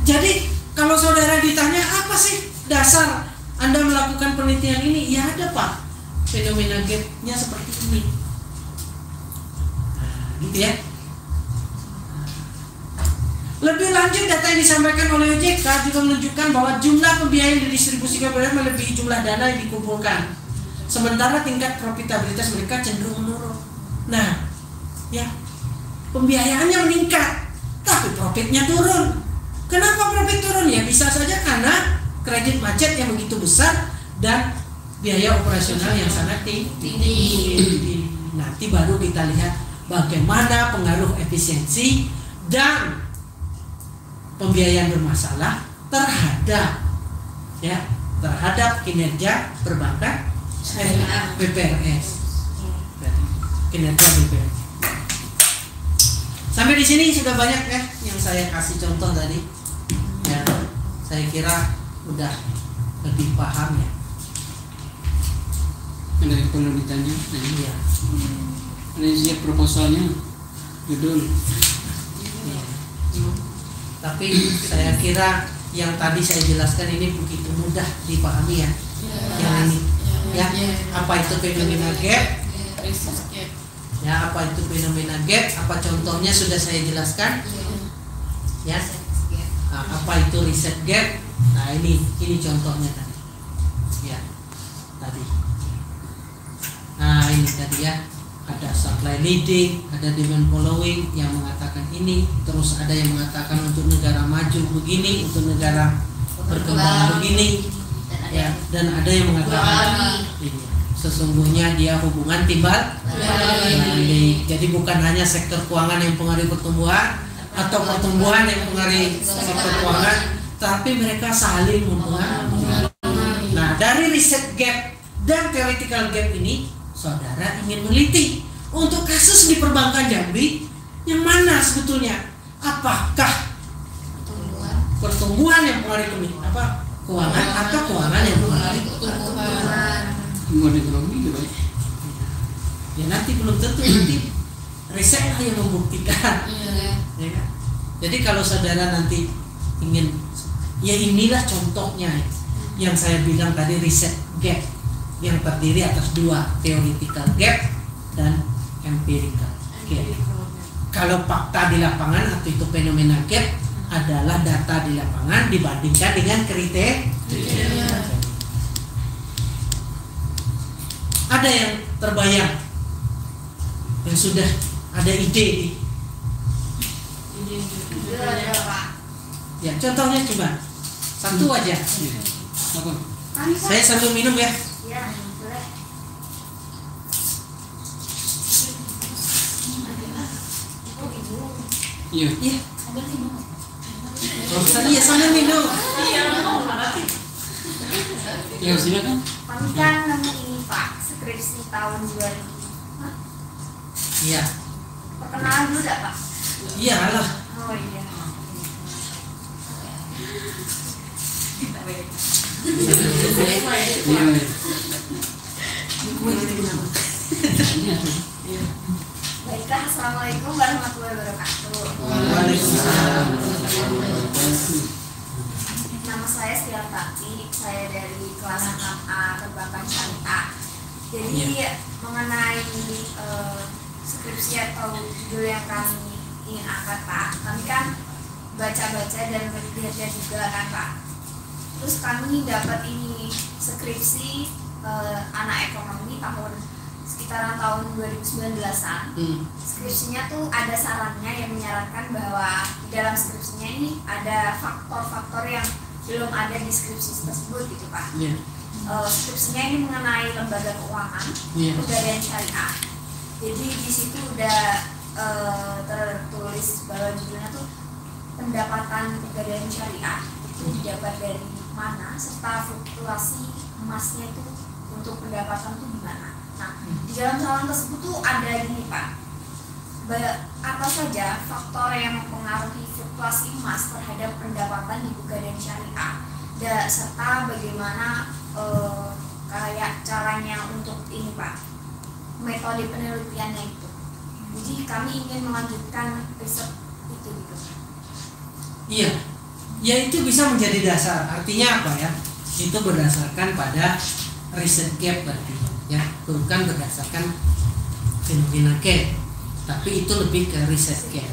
Jadi kalau saudara ditanya apa sih dasar Anda melakukan penelitian ini, ya ada Pak, fenomena gap-nya seperti ini. Nah, gitu ya. Lebih lanjut, data yang disampaikan oleh OJK juga menunjukkan bahwa jumlah pembiayaan yang didistribusikan melebihi jumlah dana yang dikumpulkan. Sementara tingkat profitabilitas mereka cenderung menurun. Nah, ya, pembiayaannya meningkat, tapi profitnya turun. Kenapa profit turun? Ya bisa saja karena kredit macet yang begitu besar dan biaya operasional yang sangat tinggi. Nanti baru kita lihat bagaimana pengaruh efisiensi dan pembiayaan bermasalah terhadap kinerja perbankan BPRS. Kinerja BPRS. Sampai di sini sudah banyak ya yang saya kasih contoh tadi. Ya, saya kira udah lebih paham ya. Ada penelitiannya, Iya. Ada proposalnya, judul. Iya. Tapi saya kira yang tadi saya jelaskan ini begitu mudah dipahami ya. Yang ini, ya, apa itu fenomena gap? Ya, apa itu fenomena gap? Apa contohnya sudah saya jelaskan? Ya. Nah, apa itu riset gap? Nah, ini contohnya tadi. Ya, tadi. Nah, ini tadi ya. Ada supply leading, ada demand following yang mengatakan ini, terus ada yang mengatakan untuk negara maju begini, untuk negara berkembang begini, ya, dan ada yang mengatakan ini sesungguhnya dia hubungan timbal balik. Jadi bukan hanya sektor keuangan yang mempengaruhi pertumbuhan atau pertumbuhan yang mempengaruhi sektor keuangan, tapi mereka saling mempengaruhi. Nah, dari riset gap dan theoretical gap ini, saudara ingin meneliti untuk kasus di perbankan Jambi yang mana sebetulnya, apakah pertumbuhan yang mempengaruhi keuangan atau keuangan yang mempengaruhi pertumbuhan. Ekonomi juga. Ya nanti belum tentu, nanti risetlah yang membuktikan. Ya kan? Jadi kalau saudara nanti ingin, ya inilah contohnya yang saya bilang tadi, riset gap yang terdiri atas dua, theoretical gap dan empirical gap. Kalau fakta di lapangan atau itu fenomena gap adalah data di lapangan dibandingkan dengan kriteria. Ada yang terbayang, yang sudah ada ide? Ya, contohnya coba satu aja. Apa? Saya sambil minum ya. Ya, boleh. Iya. Iya. Iya, sambil minum. Ya, silakan. Kami kan nemu ini Pak, skripsi tahun 2000. Iya. Perkenalan dulu gak Pak? Iya lah. Oh iya. Baiklah, assalamualaikum warahmatullahi wabarakatuh. Waalaikumsalam. Nama saya Stiantati, saya dari kelas 6A Perbankan Syariah. Jadi mengenai skripsi atau judul yang kami ingin angkat Pak. Kami kan baca-baca dan lihat-lihat juga kan Pak. Terus kami dapat ini skripsi anak ekonomi tahun sekitaran tahun 2019-an. Skripsinya tuh ada sarannya yang menyarankan bahwa di dalam skripsinya ini ada faktor-faktor yang belum ada di skripsi tersebut gitu Pak. Skripsinya ini mengenai lembaga keuangan, pegadaian syariah. Jadi di situ udah tertulis bahwa judulnya tuh pendapatan pegadaian syariah itu didapat dari mana, serta fluktuasi emasnya itu untuk pendapatan tuh gimana. Nah, di dalam saran tersebut tuh ada gini Pak, apa saja faktor yang mempengaruhi fluktuasi emas terhadap pendapatan di pegadaian syariah, serta bagaimana kayak caranya untuk ini Pak, metode penelitiannya itu. Jadi kami ingin melanjutkan riset itu gitu. Iya, ya itu bisa menjadi dasar. Artinya apa ya? Itu berdasarkan pada riset gap berarti ya, bukan berdasarkan fenomena gap, tapi itu lebih ke riset gap.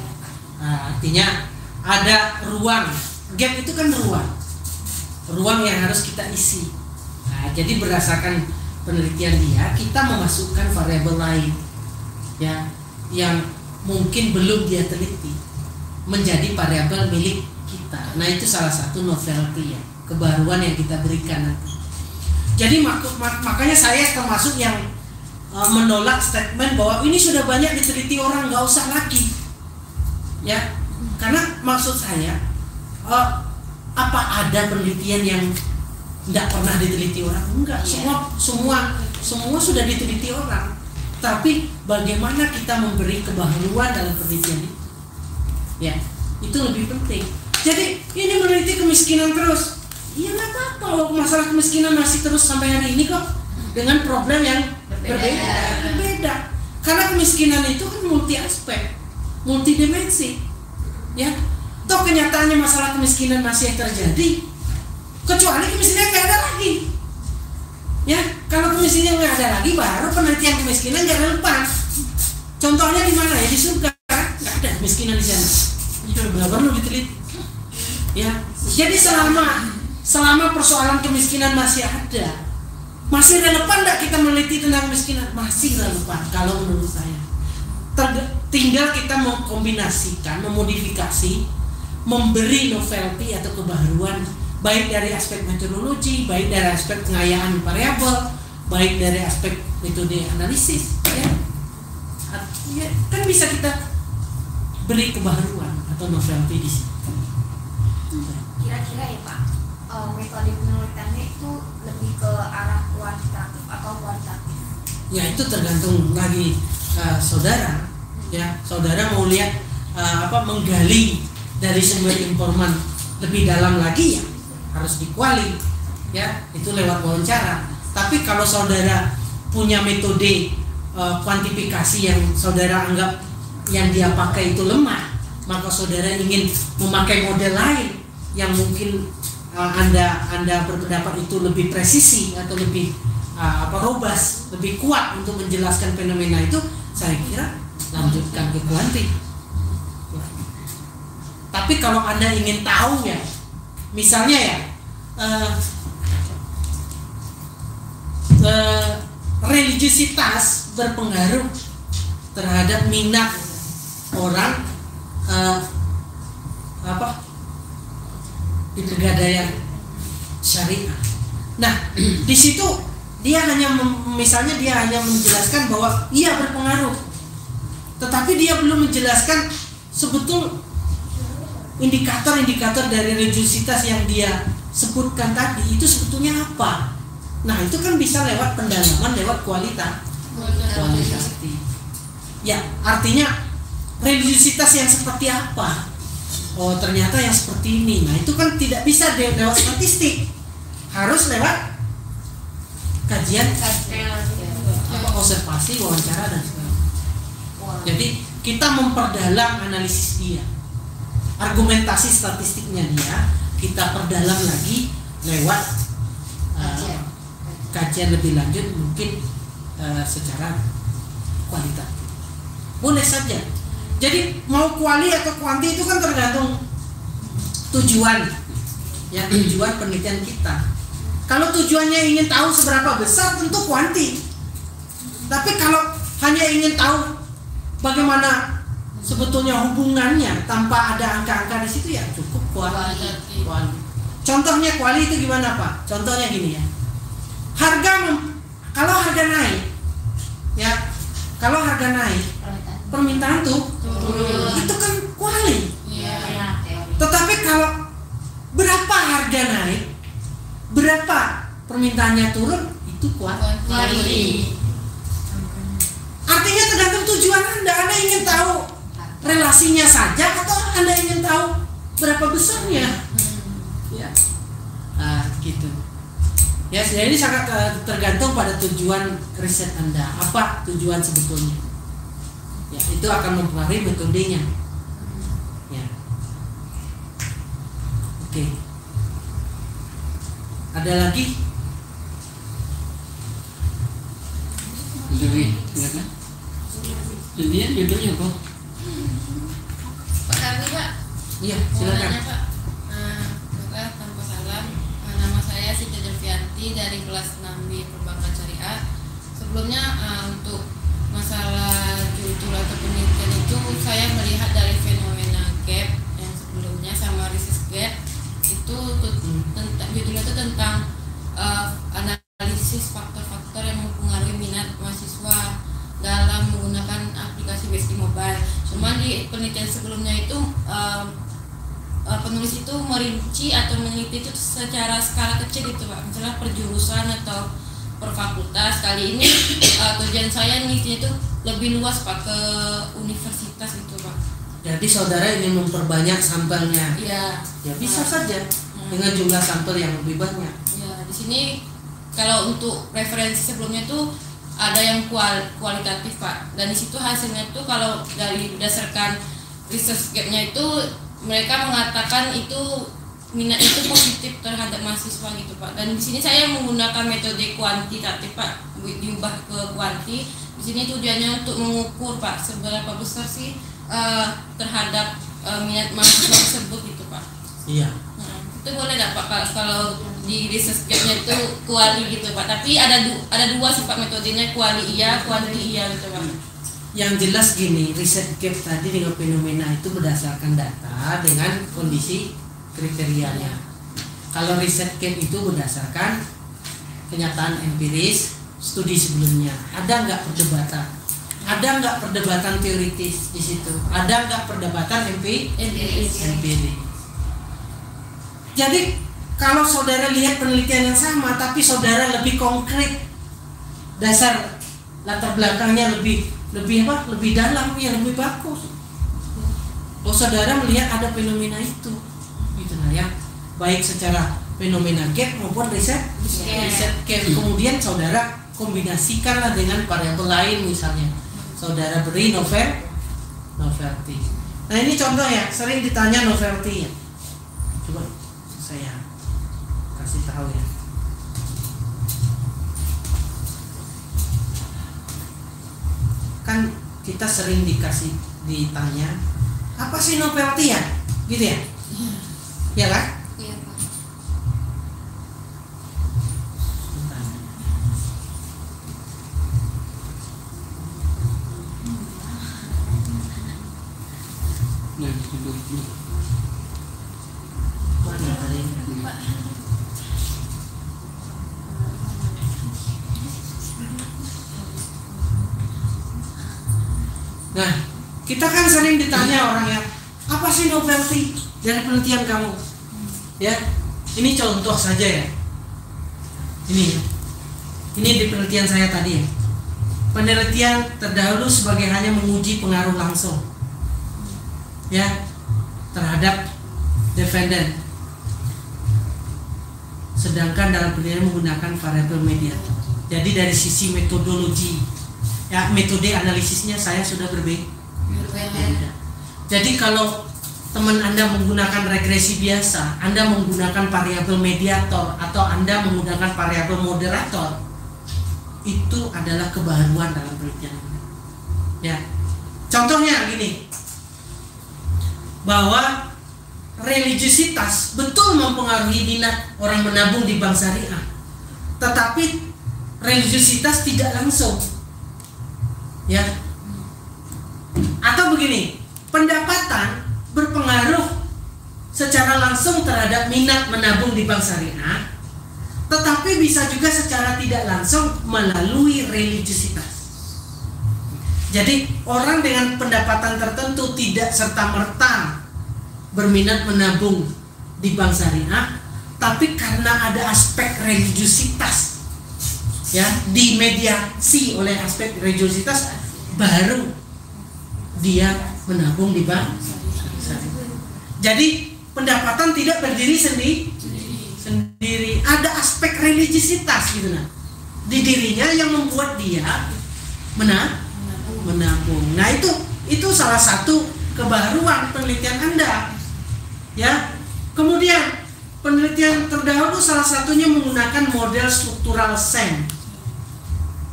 Artinya ada ruang, gap itu kan ruang yang harus kita isi. Jadi berdasarkan penelitian dia, kita memasukkan variabel lain ya yang mungkin belum dia teliti menjadi variabel milik kita. Nah itu salah satu novelty ya, kebaruan yang kita berikan nanti. Jadi makanya saya termasuk yang menolak statement bahwa ini sudah banyak diteliti orang, nggak usah lagi ya. Karena maksud saya apa ada penelitian yang tidak pernah diteliti orang? Enggak, semua sudah diteliti orang. Tapi bagaimana kita memberi kebaharuan dalam penelitian itu? Ya, itu lebih penting. Jadi ini meneliti kemiskinan terus, iya nggak apa-apa. Masalah kemiskinan masih terus sampai hari ini kok, dengan problem yang berbeda. Karena kemiskinan itu kan multi aspek, multi dimensi. Ya, toh kenyataannya masalah kemiskinan masih terjadi. Kecuali kemiskinan nggak ada lagi, ya. Kalau kemiskinan nggak ada lagi, baru penelitian kemiskinan nggak relevan. Contohnya di mana ya? Di surga nggak ada kemiskinan di sana, nggak perlu diteliti, ya. Jadi selama persoalan kemiskinan masih ada, masih relevan nggak kita meneliti tentang kemiskinan? Masih relevan kalau menurut saya. Tinggal kita mengkombinasikan, memodifikasi, memberi novelty atau kebaruan, baik dari aspek metodologi, baik dari aspek pengayaan variabel, baik dari aspek metode analisis, ya. Kan bisa kita beri kebaruan atau novelty di situ. Kira-kira ya Pak, metode penelitiannya itu lebih ke arah kuantitatif atau kualitatif? Ya itu tergantung lagi saudara, ya. Saudara mau lihat menggali dari sumber informan lebih dalam lagi, ya harus dikuali, ya itu lewat wawancara. Tapi kalau saudara punya metode kuantifikasi yang saudara anggap yang dia pakai itu lemah, maka saudara ingin memakai model lain yang mungkin anda berpendapat itu lebih presisi atau lebih robust, lebih kuat untuk menjelaskan fenomena itu, saya kira lanjutkan ke kuanti. Tapi kalau anda ingin tahu ya, misalnya ya, religiusitas berpengaruh terhadap minat orang di pegadaian syariah. Nah, di situ dia hanya misalnya dia hanya menjelaskan bahwa iya berpengaruh, tetapi dia belum menjelaskan sebetul indikator-indikator dari religiusitas yang dia sebutkan tadi itu sebetulnya apa. Nah itu kan bisa lewat pendalaman, lewat kualitas. Ya, artinya religiusitas yang seperti apa? Oh ternyata yang seperti ini. Nah itu kan tidak bisa lewat statistik, harus lewat kajian, observasi, wawancara dan sebagainya. Jadi kita memperdalam analisis dia, argumentasi statistiknya dia, kita perdalam lagi lewat kajian lebih lanjut, mungkin secara kualitatif. Boleh saja. Jadi mau kuali atau kuanti itu kan tergantung tujuan, ya, tujuan penelitian kita. Kalau tujuannya ingin tahu seberapa besar, tentu kuanti. Tapi kalau hanya ingin tahu bagaimana sebetulnya hubungannya tanpa ada angka-angka di situ, ya cukup kuali. Contohnya kuali itu gimana Pak? Contohnya gini ya. Kalau harga naik, ya, kalau harga naik, permintaan tuh itu kan kuali. Tetapi kalau berapa harga naik, berapa permintaannya turun, itu kuali. Artinya tergantung tujuan Anda. Anda ingin tahu relasinya saja atau Anda ingin tahu berapa besarnya? Ya, gitu. Ya, ini sangat tergantung pada tujuan riset Anda. Apa tujuan sebetulnya? Ya, itu akan mempengaruhi metodenya. Ya. Oke. Ada lagi? Jadi, silakan. Jadinya judulnya kok. Pak Karni Pak. Iya, Mau silakan. nanya, Pak. Bapak tanpa salam. Nama saya Siti Delvianti dari kelas 6B Perbankan Syariah. Sebelumnya untuk masalah judul atau penelitian itu saya melihat dari fenomena gap yang sebelumnya sama riset gap itu tentang judulnya itu tentang analisis faktor-faktor yang mempengaruhi minat mahasiswa dalam menggunakan aplikasi BSD Mobile. Cuman di penelitian sebelumnya itu penulis itu merinci atau meneliti itu secara skala kecil gitu Pak, misalnya per jurusan atau per fakultas. Kali ini tujuan saya menelitinya itu lebih luas Pak, ke universitas gitu Pak. Jadi saudara ingin memperbanyak sampelnya. Iya. Ya bisa saja dengan jumlah sampel yang lebih banyak. Ya, di sini kalau untuk referensi sebelumnya itu ada yang kualitatif Pak, dan di situ hasilnya itu kalau dari berdasarkan research gap-nya itu mereka mengatakan itu minat itu positif terhadap mahasiswa gitu Pak. Dan di sini saya menggunakan metode kuantitatif Pak, diubah ke kuanti. Di sini tujuannya untuk mengukur Pak seberapa besar sih terhadap minat mahasiswa tersebut gitu Pak. Iya. Nah, itu boleh nggak Pak kalau di research gap-nya itu kuali gitu Pak? Tapi ada dua sih Pak metodenya, kuali iya, kuanti iya gitu Pak. Yang jelas gini, riset gap tadi dengan fenomena itu berdasarkan data dengan kondisi kriterianya. Kalau riset gap itu berdasarkan kenyataan empiris studi sebelumnya. Ada nggak perdebatan? Ada nggak perdebatan teoritis di situ? Ada nggak perdebatan empiris? Jadi kalau saudara lihat penelitian yang sama, tapi saudara lebih konkret, dasar latar belakangnya lebih dalam, ya lebih bagus. Oh, saudara melihat ada fenomena itu, gitu nah ya, baik secara fenomena gap maupun riset gap. Kemudian saudara kombinasikanlah dengan variabel lain, misalnya saudara beri novelty. Nah ini contoh ya, sering ditanya novelty ya. Coba saya kasih tahu ya. Kan kita sering ditanya apa sih novelty ya, gitu ya? Ya kan? Iya Pak. Nah, judul. Mana tadi? Nah, kita kan sering ditanya orang ya, apa sih novelty dari penelitian kamu? Ya, ini contoh saja ya. Ini di penelitian saya tadi ya. Penelitian terdahulu sebagai hanya menguji pengaruh langsung, ya, terhadap defendant. Sedangkan dalam penelitian menggunakan variabel mediator. Jadi dari sisi metodologi, ya, metode analisisnya saya sudah berbeda. Jadi kalau teman Anda menggunakan regresi biasa, Anda menggunakan variabel mediator atau Anda menggunakan variabel moderator, itu adalah kebaruan dalam penelitian. Ya, contohnya gini, bahwa religiusitas betul mempengaruhi minat orang menabung di bank syariah, tetapi religiusitas tidak langsung. Ya, atau begini, pendapatan berpengaruh secara langsung terhadap minat menabung di bank syariah, tetapi bisa juga secara tidak langsung melalui religiusitas. Jadi orang dengan pendapatan tertentu tidak serta-merta berminat menabung di bank syariah, tapi karena ada aspek religiusitas, ya, dimediasi oleh aspek religiusitas, baru dia menabung di bank syariah. Jadi pendapatan tidak berdiri sendiri, ada aspek religiusitas gitu, nah, di dirinya yang membuat dia menabung. Nah, itu salah satu kebaruan penelitian Anda. Ya. Kemudian penelitian terdahulu salah satunya menggunakan model struktural SEM.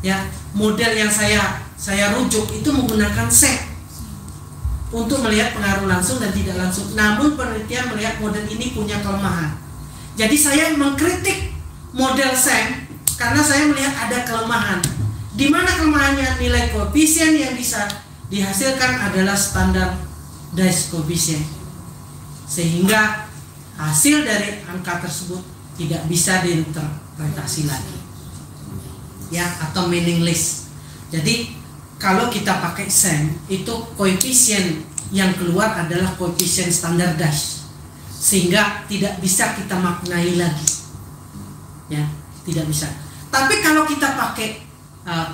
Ya, model yang saya rujuk itu menggunakan SEM untuk melihat pengaruh langsung dan tidak langsung. Namun penelitian melihat model ini punya kelemahan. Jadi saya mengkritik model SEM karena saya melihat ada kelemahan. Di mana kelemahannya? Nilai koefisien yang bisa dihasilkan adalah standardized koefisien, sehingga hasil dari angka tersebut tidak bisa diinterpretasi lagi, ya, atau meaningless. Jadi kalau kita pakai SEM, itu koefisien yang keluar adalah koefisien standardized, sehingga tidak bisa kita maknai lagi, ya, tidak bisa. Tapi kalau kita pakai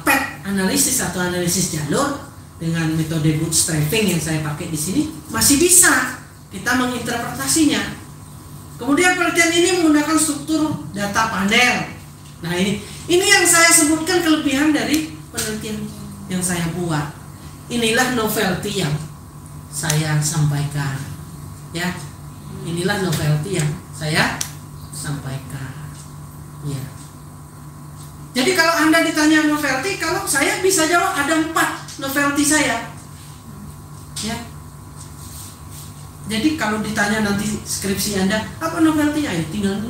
PET analisis atau analisis jalur dengan metode bootstrapping yang saya pakai di sini, masih bisa kita menginterpretasinya. Kemudian penelitian ini menggunakan struktur data panel. Nah, ini yang saya sebutkan kelebihan dari penelitian yang saya buat. Inilah novelty yang saya sampaikan, ya. Inilah novelty yang saya sampaikan, ya. Jadi kalau Anda ditanya novelty, kalau saya bisa jawab ada 4 novelty saya, ya. Jadi kalau ditanya nanti skripsi Anda apa novelty-nya, ya tinggal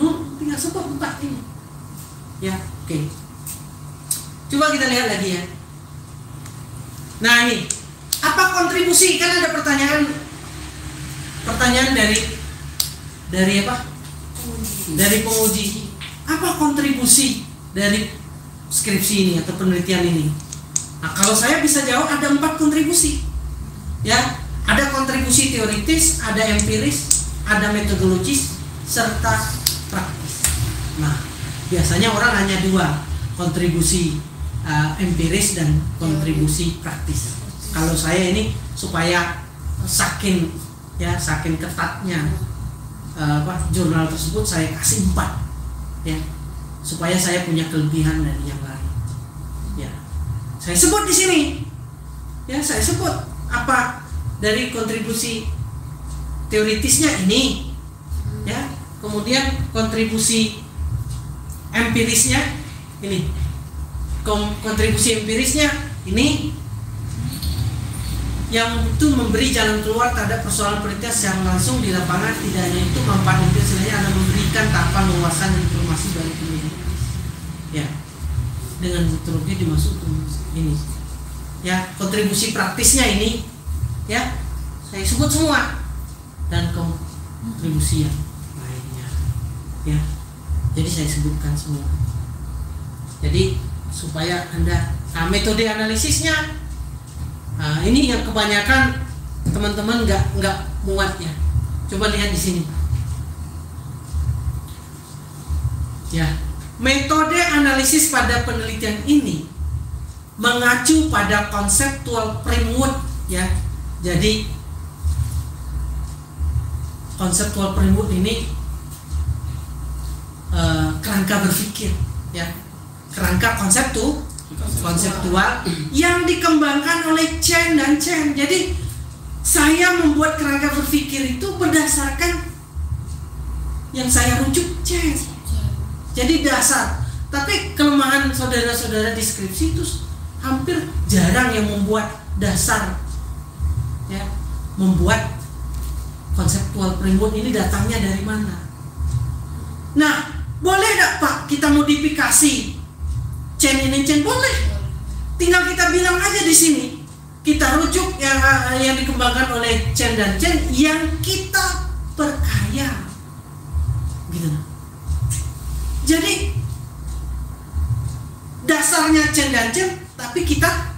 sebut 4 ini, ya. Oke. Coba kita lihat lagi, ya. Nah, ini apa kontribusi? Kan ada pertanyaan dari apa? Dari penguji. Apa kontribusi dari skripsi ini atau penelitian ini? Nah, kalau saya bisa jawab ada 4 kontribusi, ya. Ada kontribusi teoritis, ada empiris, ada metodologis, serta praktis. Nah, biasanya orang hanya 2, kontribusi empiris dan kontribusi praktis. Kalau saya ini supaya saking ketatnya jurnal tersebut, saya kasih 4, ya, supaya saya punya kelebihan dari yang lain. Ya, saya sebut di sini, ya, saya sebut apa dari kontribusi teoritisnya ini, ya, kemudian kontribusi empirisnya ini, kontribusi empirisnya ini, yang itu memberi jalan keluar terhadap persoalan penelitian secara langsung di lapangan. Tidak hanya itu, manfaat empiris sebenarnya ada memberikan tahapan wawasan dan informasi bagi penelitian, ya, dengan metodologi dimasuk ini, ya. Kontribusi praktisnya ini, ya, saya sebut semua, dan kontribusi yang lainnya, ya. Jadi saya sebutkan semua. Jadi supaya Anda, metode analisisnya, ini yang kebanyakan teman-teman nggak muat, ya. Coba lihat di sini, ya. Metode analisis pada penelitian ini mengacu pada conceptual framework, ya. Jadi conceptual framework ini kerangka berpikir, ya, kerangka konseptual yang dikembangkan oleh Chen dan Chen. Jadi saya membuat kerangka berpikir itu berdasarkan yang saya rujuk Chen. Jadi Tapi kelemahan saudara-saudara di skripsi itu hampir jarang yang membuat dasar, ya, membuat konseptual framework ini datangnya dari mana. Nah, boleh nggak Pak kita modifikasi chain ini chain? Boleh. Tinggal kita bilang aja di sini. Kita rujuk yang dikembangkan oleh chain dan chain yang kita perkaya, gitu. Jadi dasarnya chain dan chain, tapi kita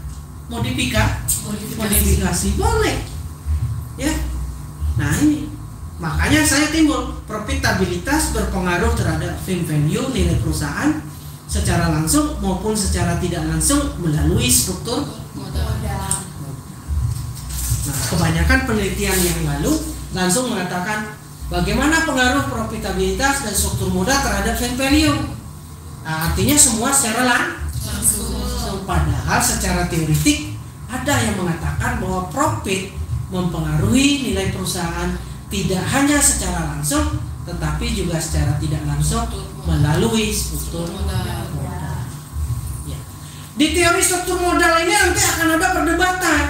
modifikasi boleh, ya. Nah ini makanya saya timbul profitabilitas berpengaruh terhadap firm value, nilai perusahaan secara langsung maupun secara tidak langsung melalui struktur modal. Nah, kebanyakan penelitian yang lalu langsung mengatakan bagaimana pengaruh profitabilitas dan struktur modal terhadap firm value. Nah, artinya semua secara langsung. Padahal secara teoretik ada yang mengatakan bahwa profit mempengaruhi nilai perusahaan tidak hanya secara langsung tetapi juga secara tidak langsung melalui struktur modal. Ya. Di teori struktur modal ini nanti akan ada perdebatan.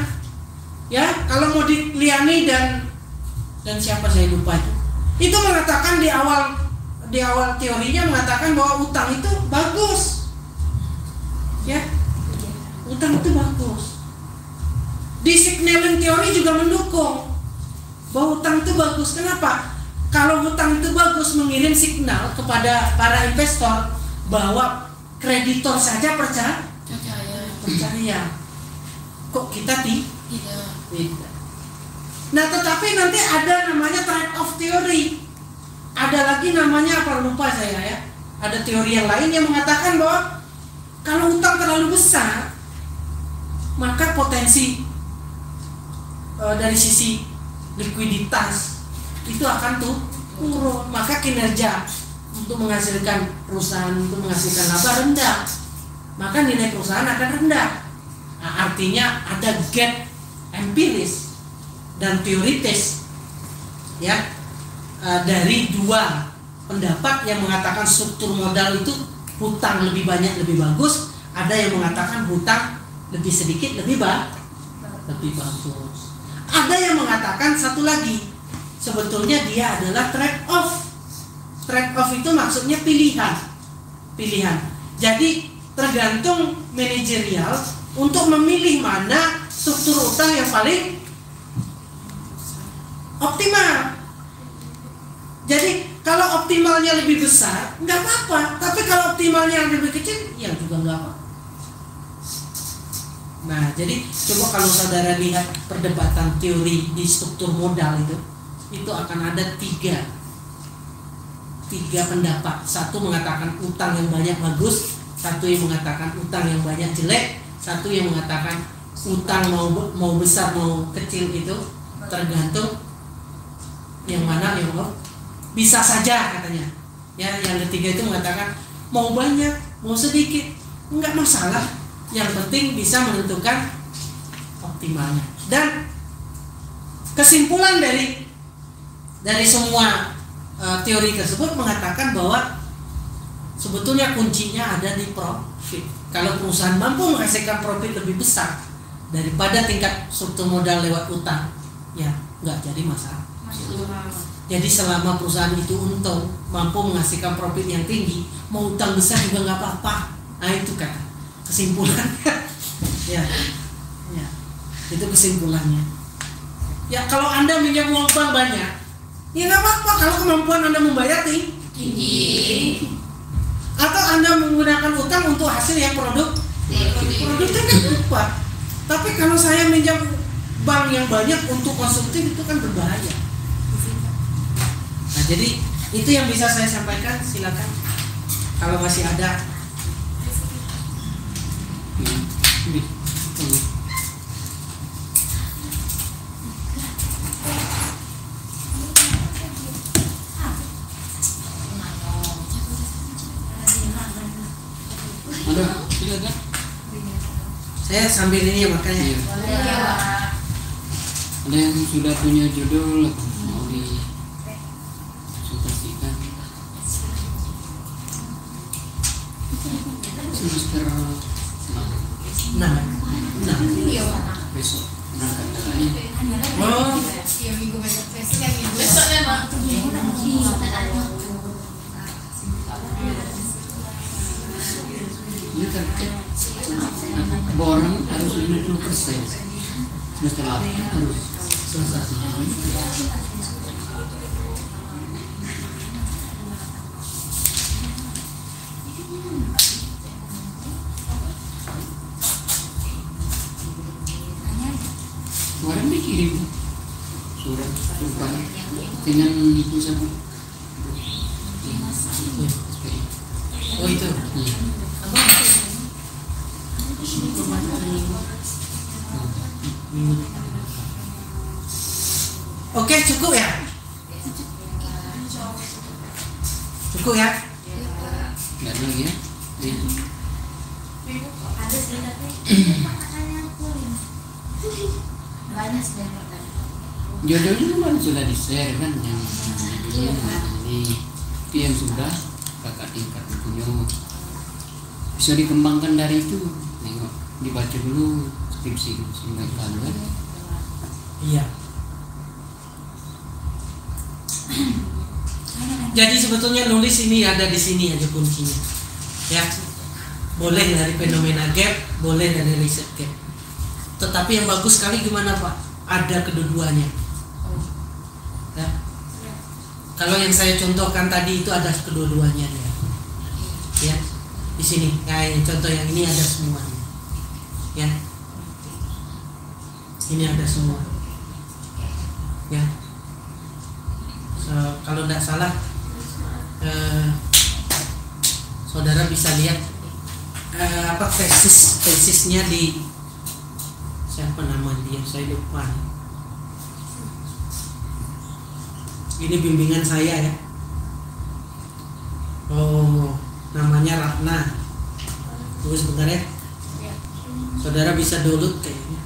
Ya, kalau mau Liani dan siapa saya lupa itu mengatakan di awal teorinya mengatakan bahwa utang itu bagus. Ya. Utang itu bagus. Di signaling teori juga mendukung bahwa utang itu bagus. Kenapa? Kalau utang itu bagus mengirim signal kepada para investor bahwa kreditor saja percaya. Kok kita tidak? Nah, tetapi nanti ada namanya trade-off teori. Ada lagi namanya apa lupa saya ya. Ada teori yang lain yang mengatakan bahwa kalau utang terlalu besar maka potensi dari sisi likuiditas itu akan turun, maka kinerja untuk menghasilkan perusahaan untuk menghasilkan laba rendah, maka nilai perusahaan akan rendah. Nah, artinya ada gap empiris dan teoritis, ya, dari dua pendapat yang mengatakan struktur modal itu hutang lebih banyak lebih bagus, ada yang mengatakan hutang lebih sedikit lebih bagus. Ada yang mengatakan satu lagi, sebetulnya dia adalah trade off. Trade off itu maksudnya pilihan. Jadi tergantung manajerial untuk memilih mana struktur utang yang paling optimal. Jadi kalau optimalnya lebih besar nggak apa-apa, tapi kalau optimalnya lebih kecil ya juga nggak apa. Nah, jadi coba kalau saudara lihat perdebatan teori di struktur modal itu akan ada tiga pendapat. Satu mengatakan utang yang banyak bagus, satu yang mengatakan utang yang banyak jelek, satu yang mengatakan utang mau besar mau kecil itu tergantung yang mana yang bisa saja katanya. Ya, yang ketiga itu mengatakan mau banyak mau sedikit enggak masalah. Yang penting bisa menentukan optimalnya. Dan kesimpulan dari semua teori tersebut mengatakan bahwa sebetulnya kuncinya ada di profit. Kalau perusahaan mampu menghasilkan profit lebih besar daripada tingkat struktur modal lewat utang, ya nggak jadi masalah. Jadi selama perusahaan itu untung, mampu menghasilkan profit yang tinggi, mau utang besar juga nggak apa-apa. Nah itu kan kesimpulannya. ya itu kesimpulannya. Ya kalau Anda minjam uang bank banyak, ya nggak apa-apa kalau kemampuan Anda membayar tinggi. Atau Anda menggunakan utang untuk hasil yang produktif kan apa. Tapi kalau saya minjam bank yang banyak untuk konsumtif itu kan berbahaya. Nah jadi itu yang bisa saya sampaikan. Silakan kalau masih ada. Ada? Saya sambil ini ya makanya. Iya. Ada yang sudah punya judul mau dikonsultasikan? Oh. Iya, minggu besoknya minggu. Besoknya mah. Ini target borong harus 50%. Semester 8 harus selesai. Kemarin dikirim surat dengan itu sama. Oh itu. Oke, cukup ya? Cukup ya? Nggak ada lagi ya? Ada sih tapi pertanyaan banyak sih pertanyaan. Jodohnya kan sudah di-share kan yang ini yang sudah kakak tingkat punya bisa dikembangkan dari itu. Nengok dibaca dulu skripsi mereka kan. Iya. Jadi sebetulnya nulis ini ada di sini aja kuncinya. Ya. Boleh dari fenomena gap, boleh dari riset gap. Tetapi yang bagus sekali gimana Pak? Ada kedua-duanya. Ya. Kalau yang saya contohkan tadi itu ada kedua-duanya ya. Ya. Di sini, kayak contoh yang ini ada semuanya. Ya. Ini ada semua. Ya. Kalau tidak salah saudara bisa lihat tesisnya di siapa nama dia, saya lupa. Ini bimbingan saya ya. Oh, namanya Ratna. Tunggu sebentar ya. Saudara bisa download kayaknya.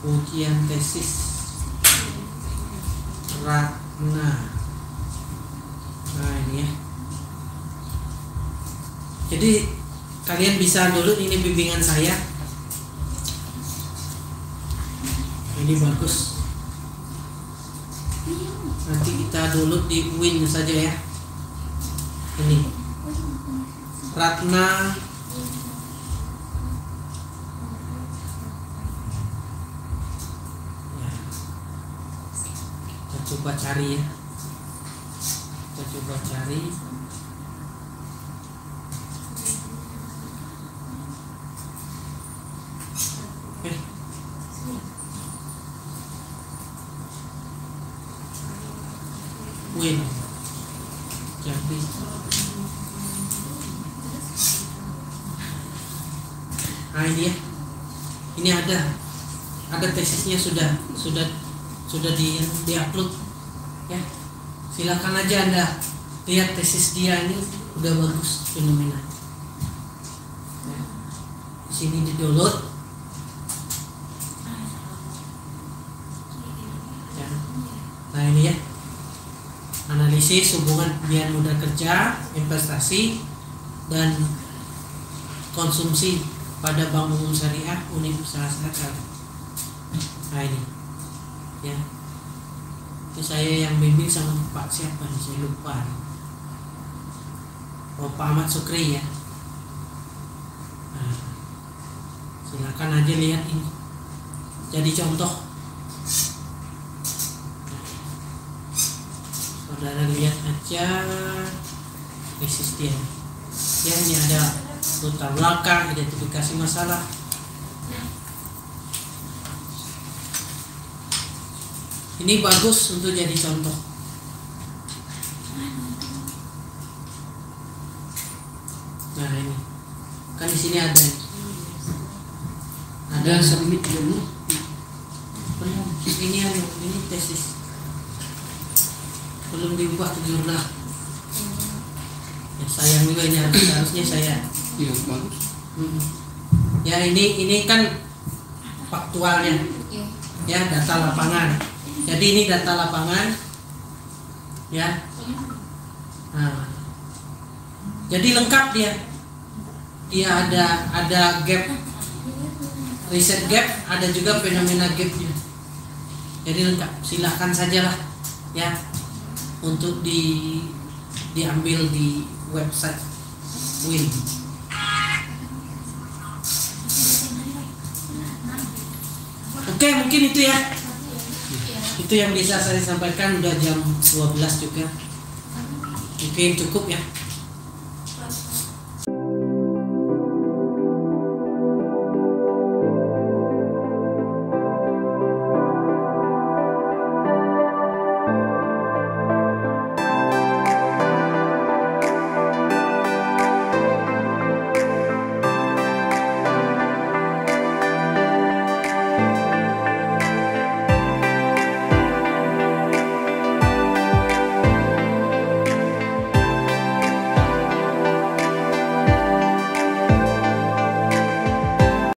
Ujian tesis Ratna. Nah ini ya. Jadi kalian bisa download, ini bimbingan saya. Ini bagus. Nanti kita download di Win saja ya. Ini Ratna. Coba cari ya, kita coba cari. Win jadi nah ini ya, ini ada tesisnya sudah di-upload ya. Silakan aja Anda lihat tesis dia, ini udah bagus fenomena ya. Di sini di-download ya. Nah ini ya, analisis hubungan pembiayaan modal kerja, investasi dan konsumsi pada Bank Umum Syariah Unit Usaha Syariah. Nah ini ya, itu saya yang bimbing sama Pak siapa nih, saya lupa. Oh, Pak Ahmad Sukri ya. Nah, silakan aja lihat ini, jadi contoh. Saudara lihat aja tesis dia. Ya, ini ada latar belakang, identifikasi masalah. Ini bagus untuk jadi contoh. Nah ini kan di sini ada submit dulu. belum. Ini tesis belum diubah ke jurnal. Ya, sayang juga ini, harusnya saya. Iya bagus. Ya ini kan faktualnya. Ya, data lapangan. Jadi ini data lapangan ya. Nah, jadi lengkap dia. Iya, ada gap, riset gap, ada juga fenomena gapnya. Jadi lengkap, silahkan sajalah ya untuk diambil di website WIN. Oke, mungkin itu ya. Itu yang bisa saya sampaikan, udah jam 12 juga. Mungkin cukup ya.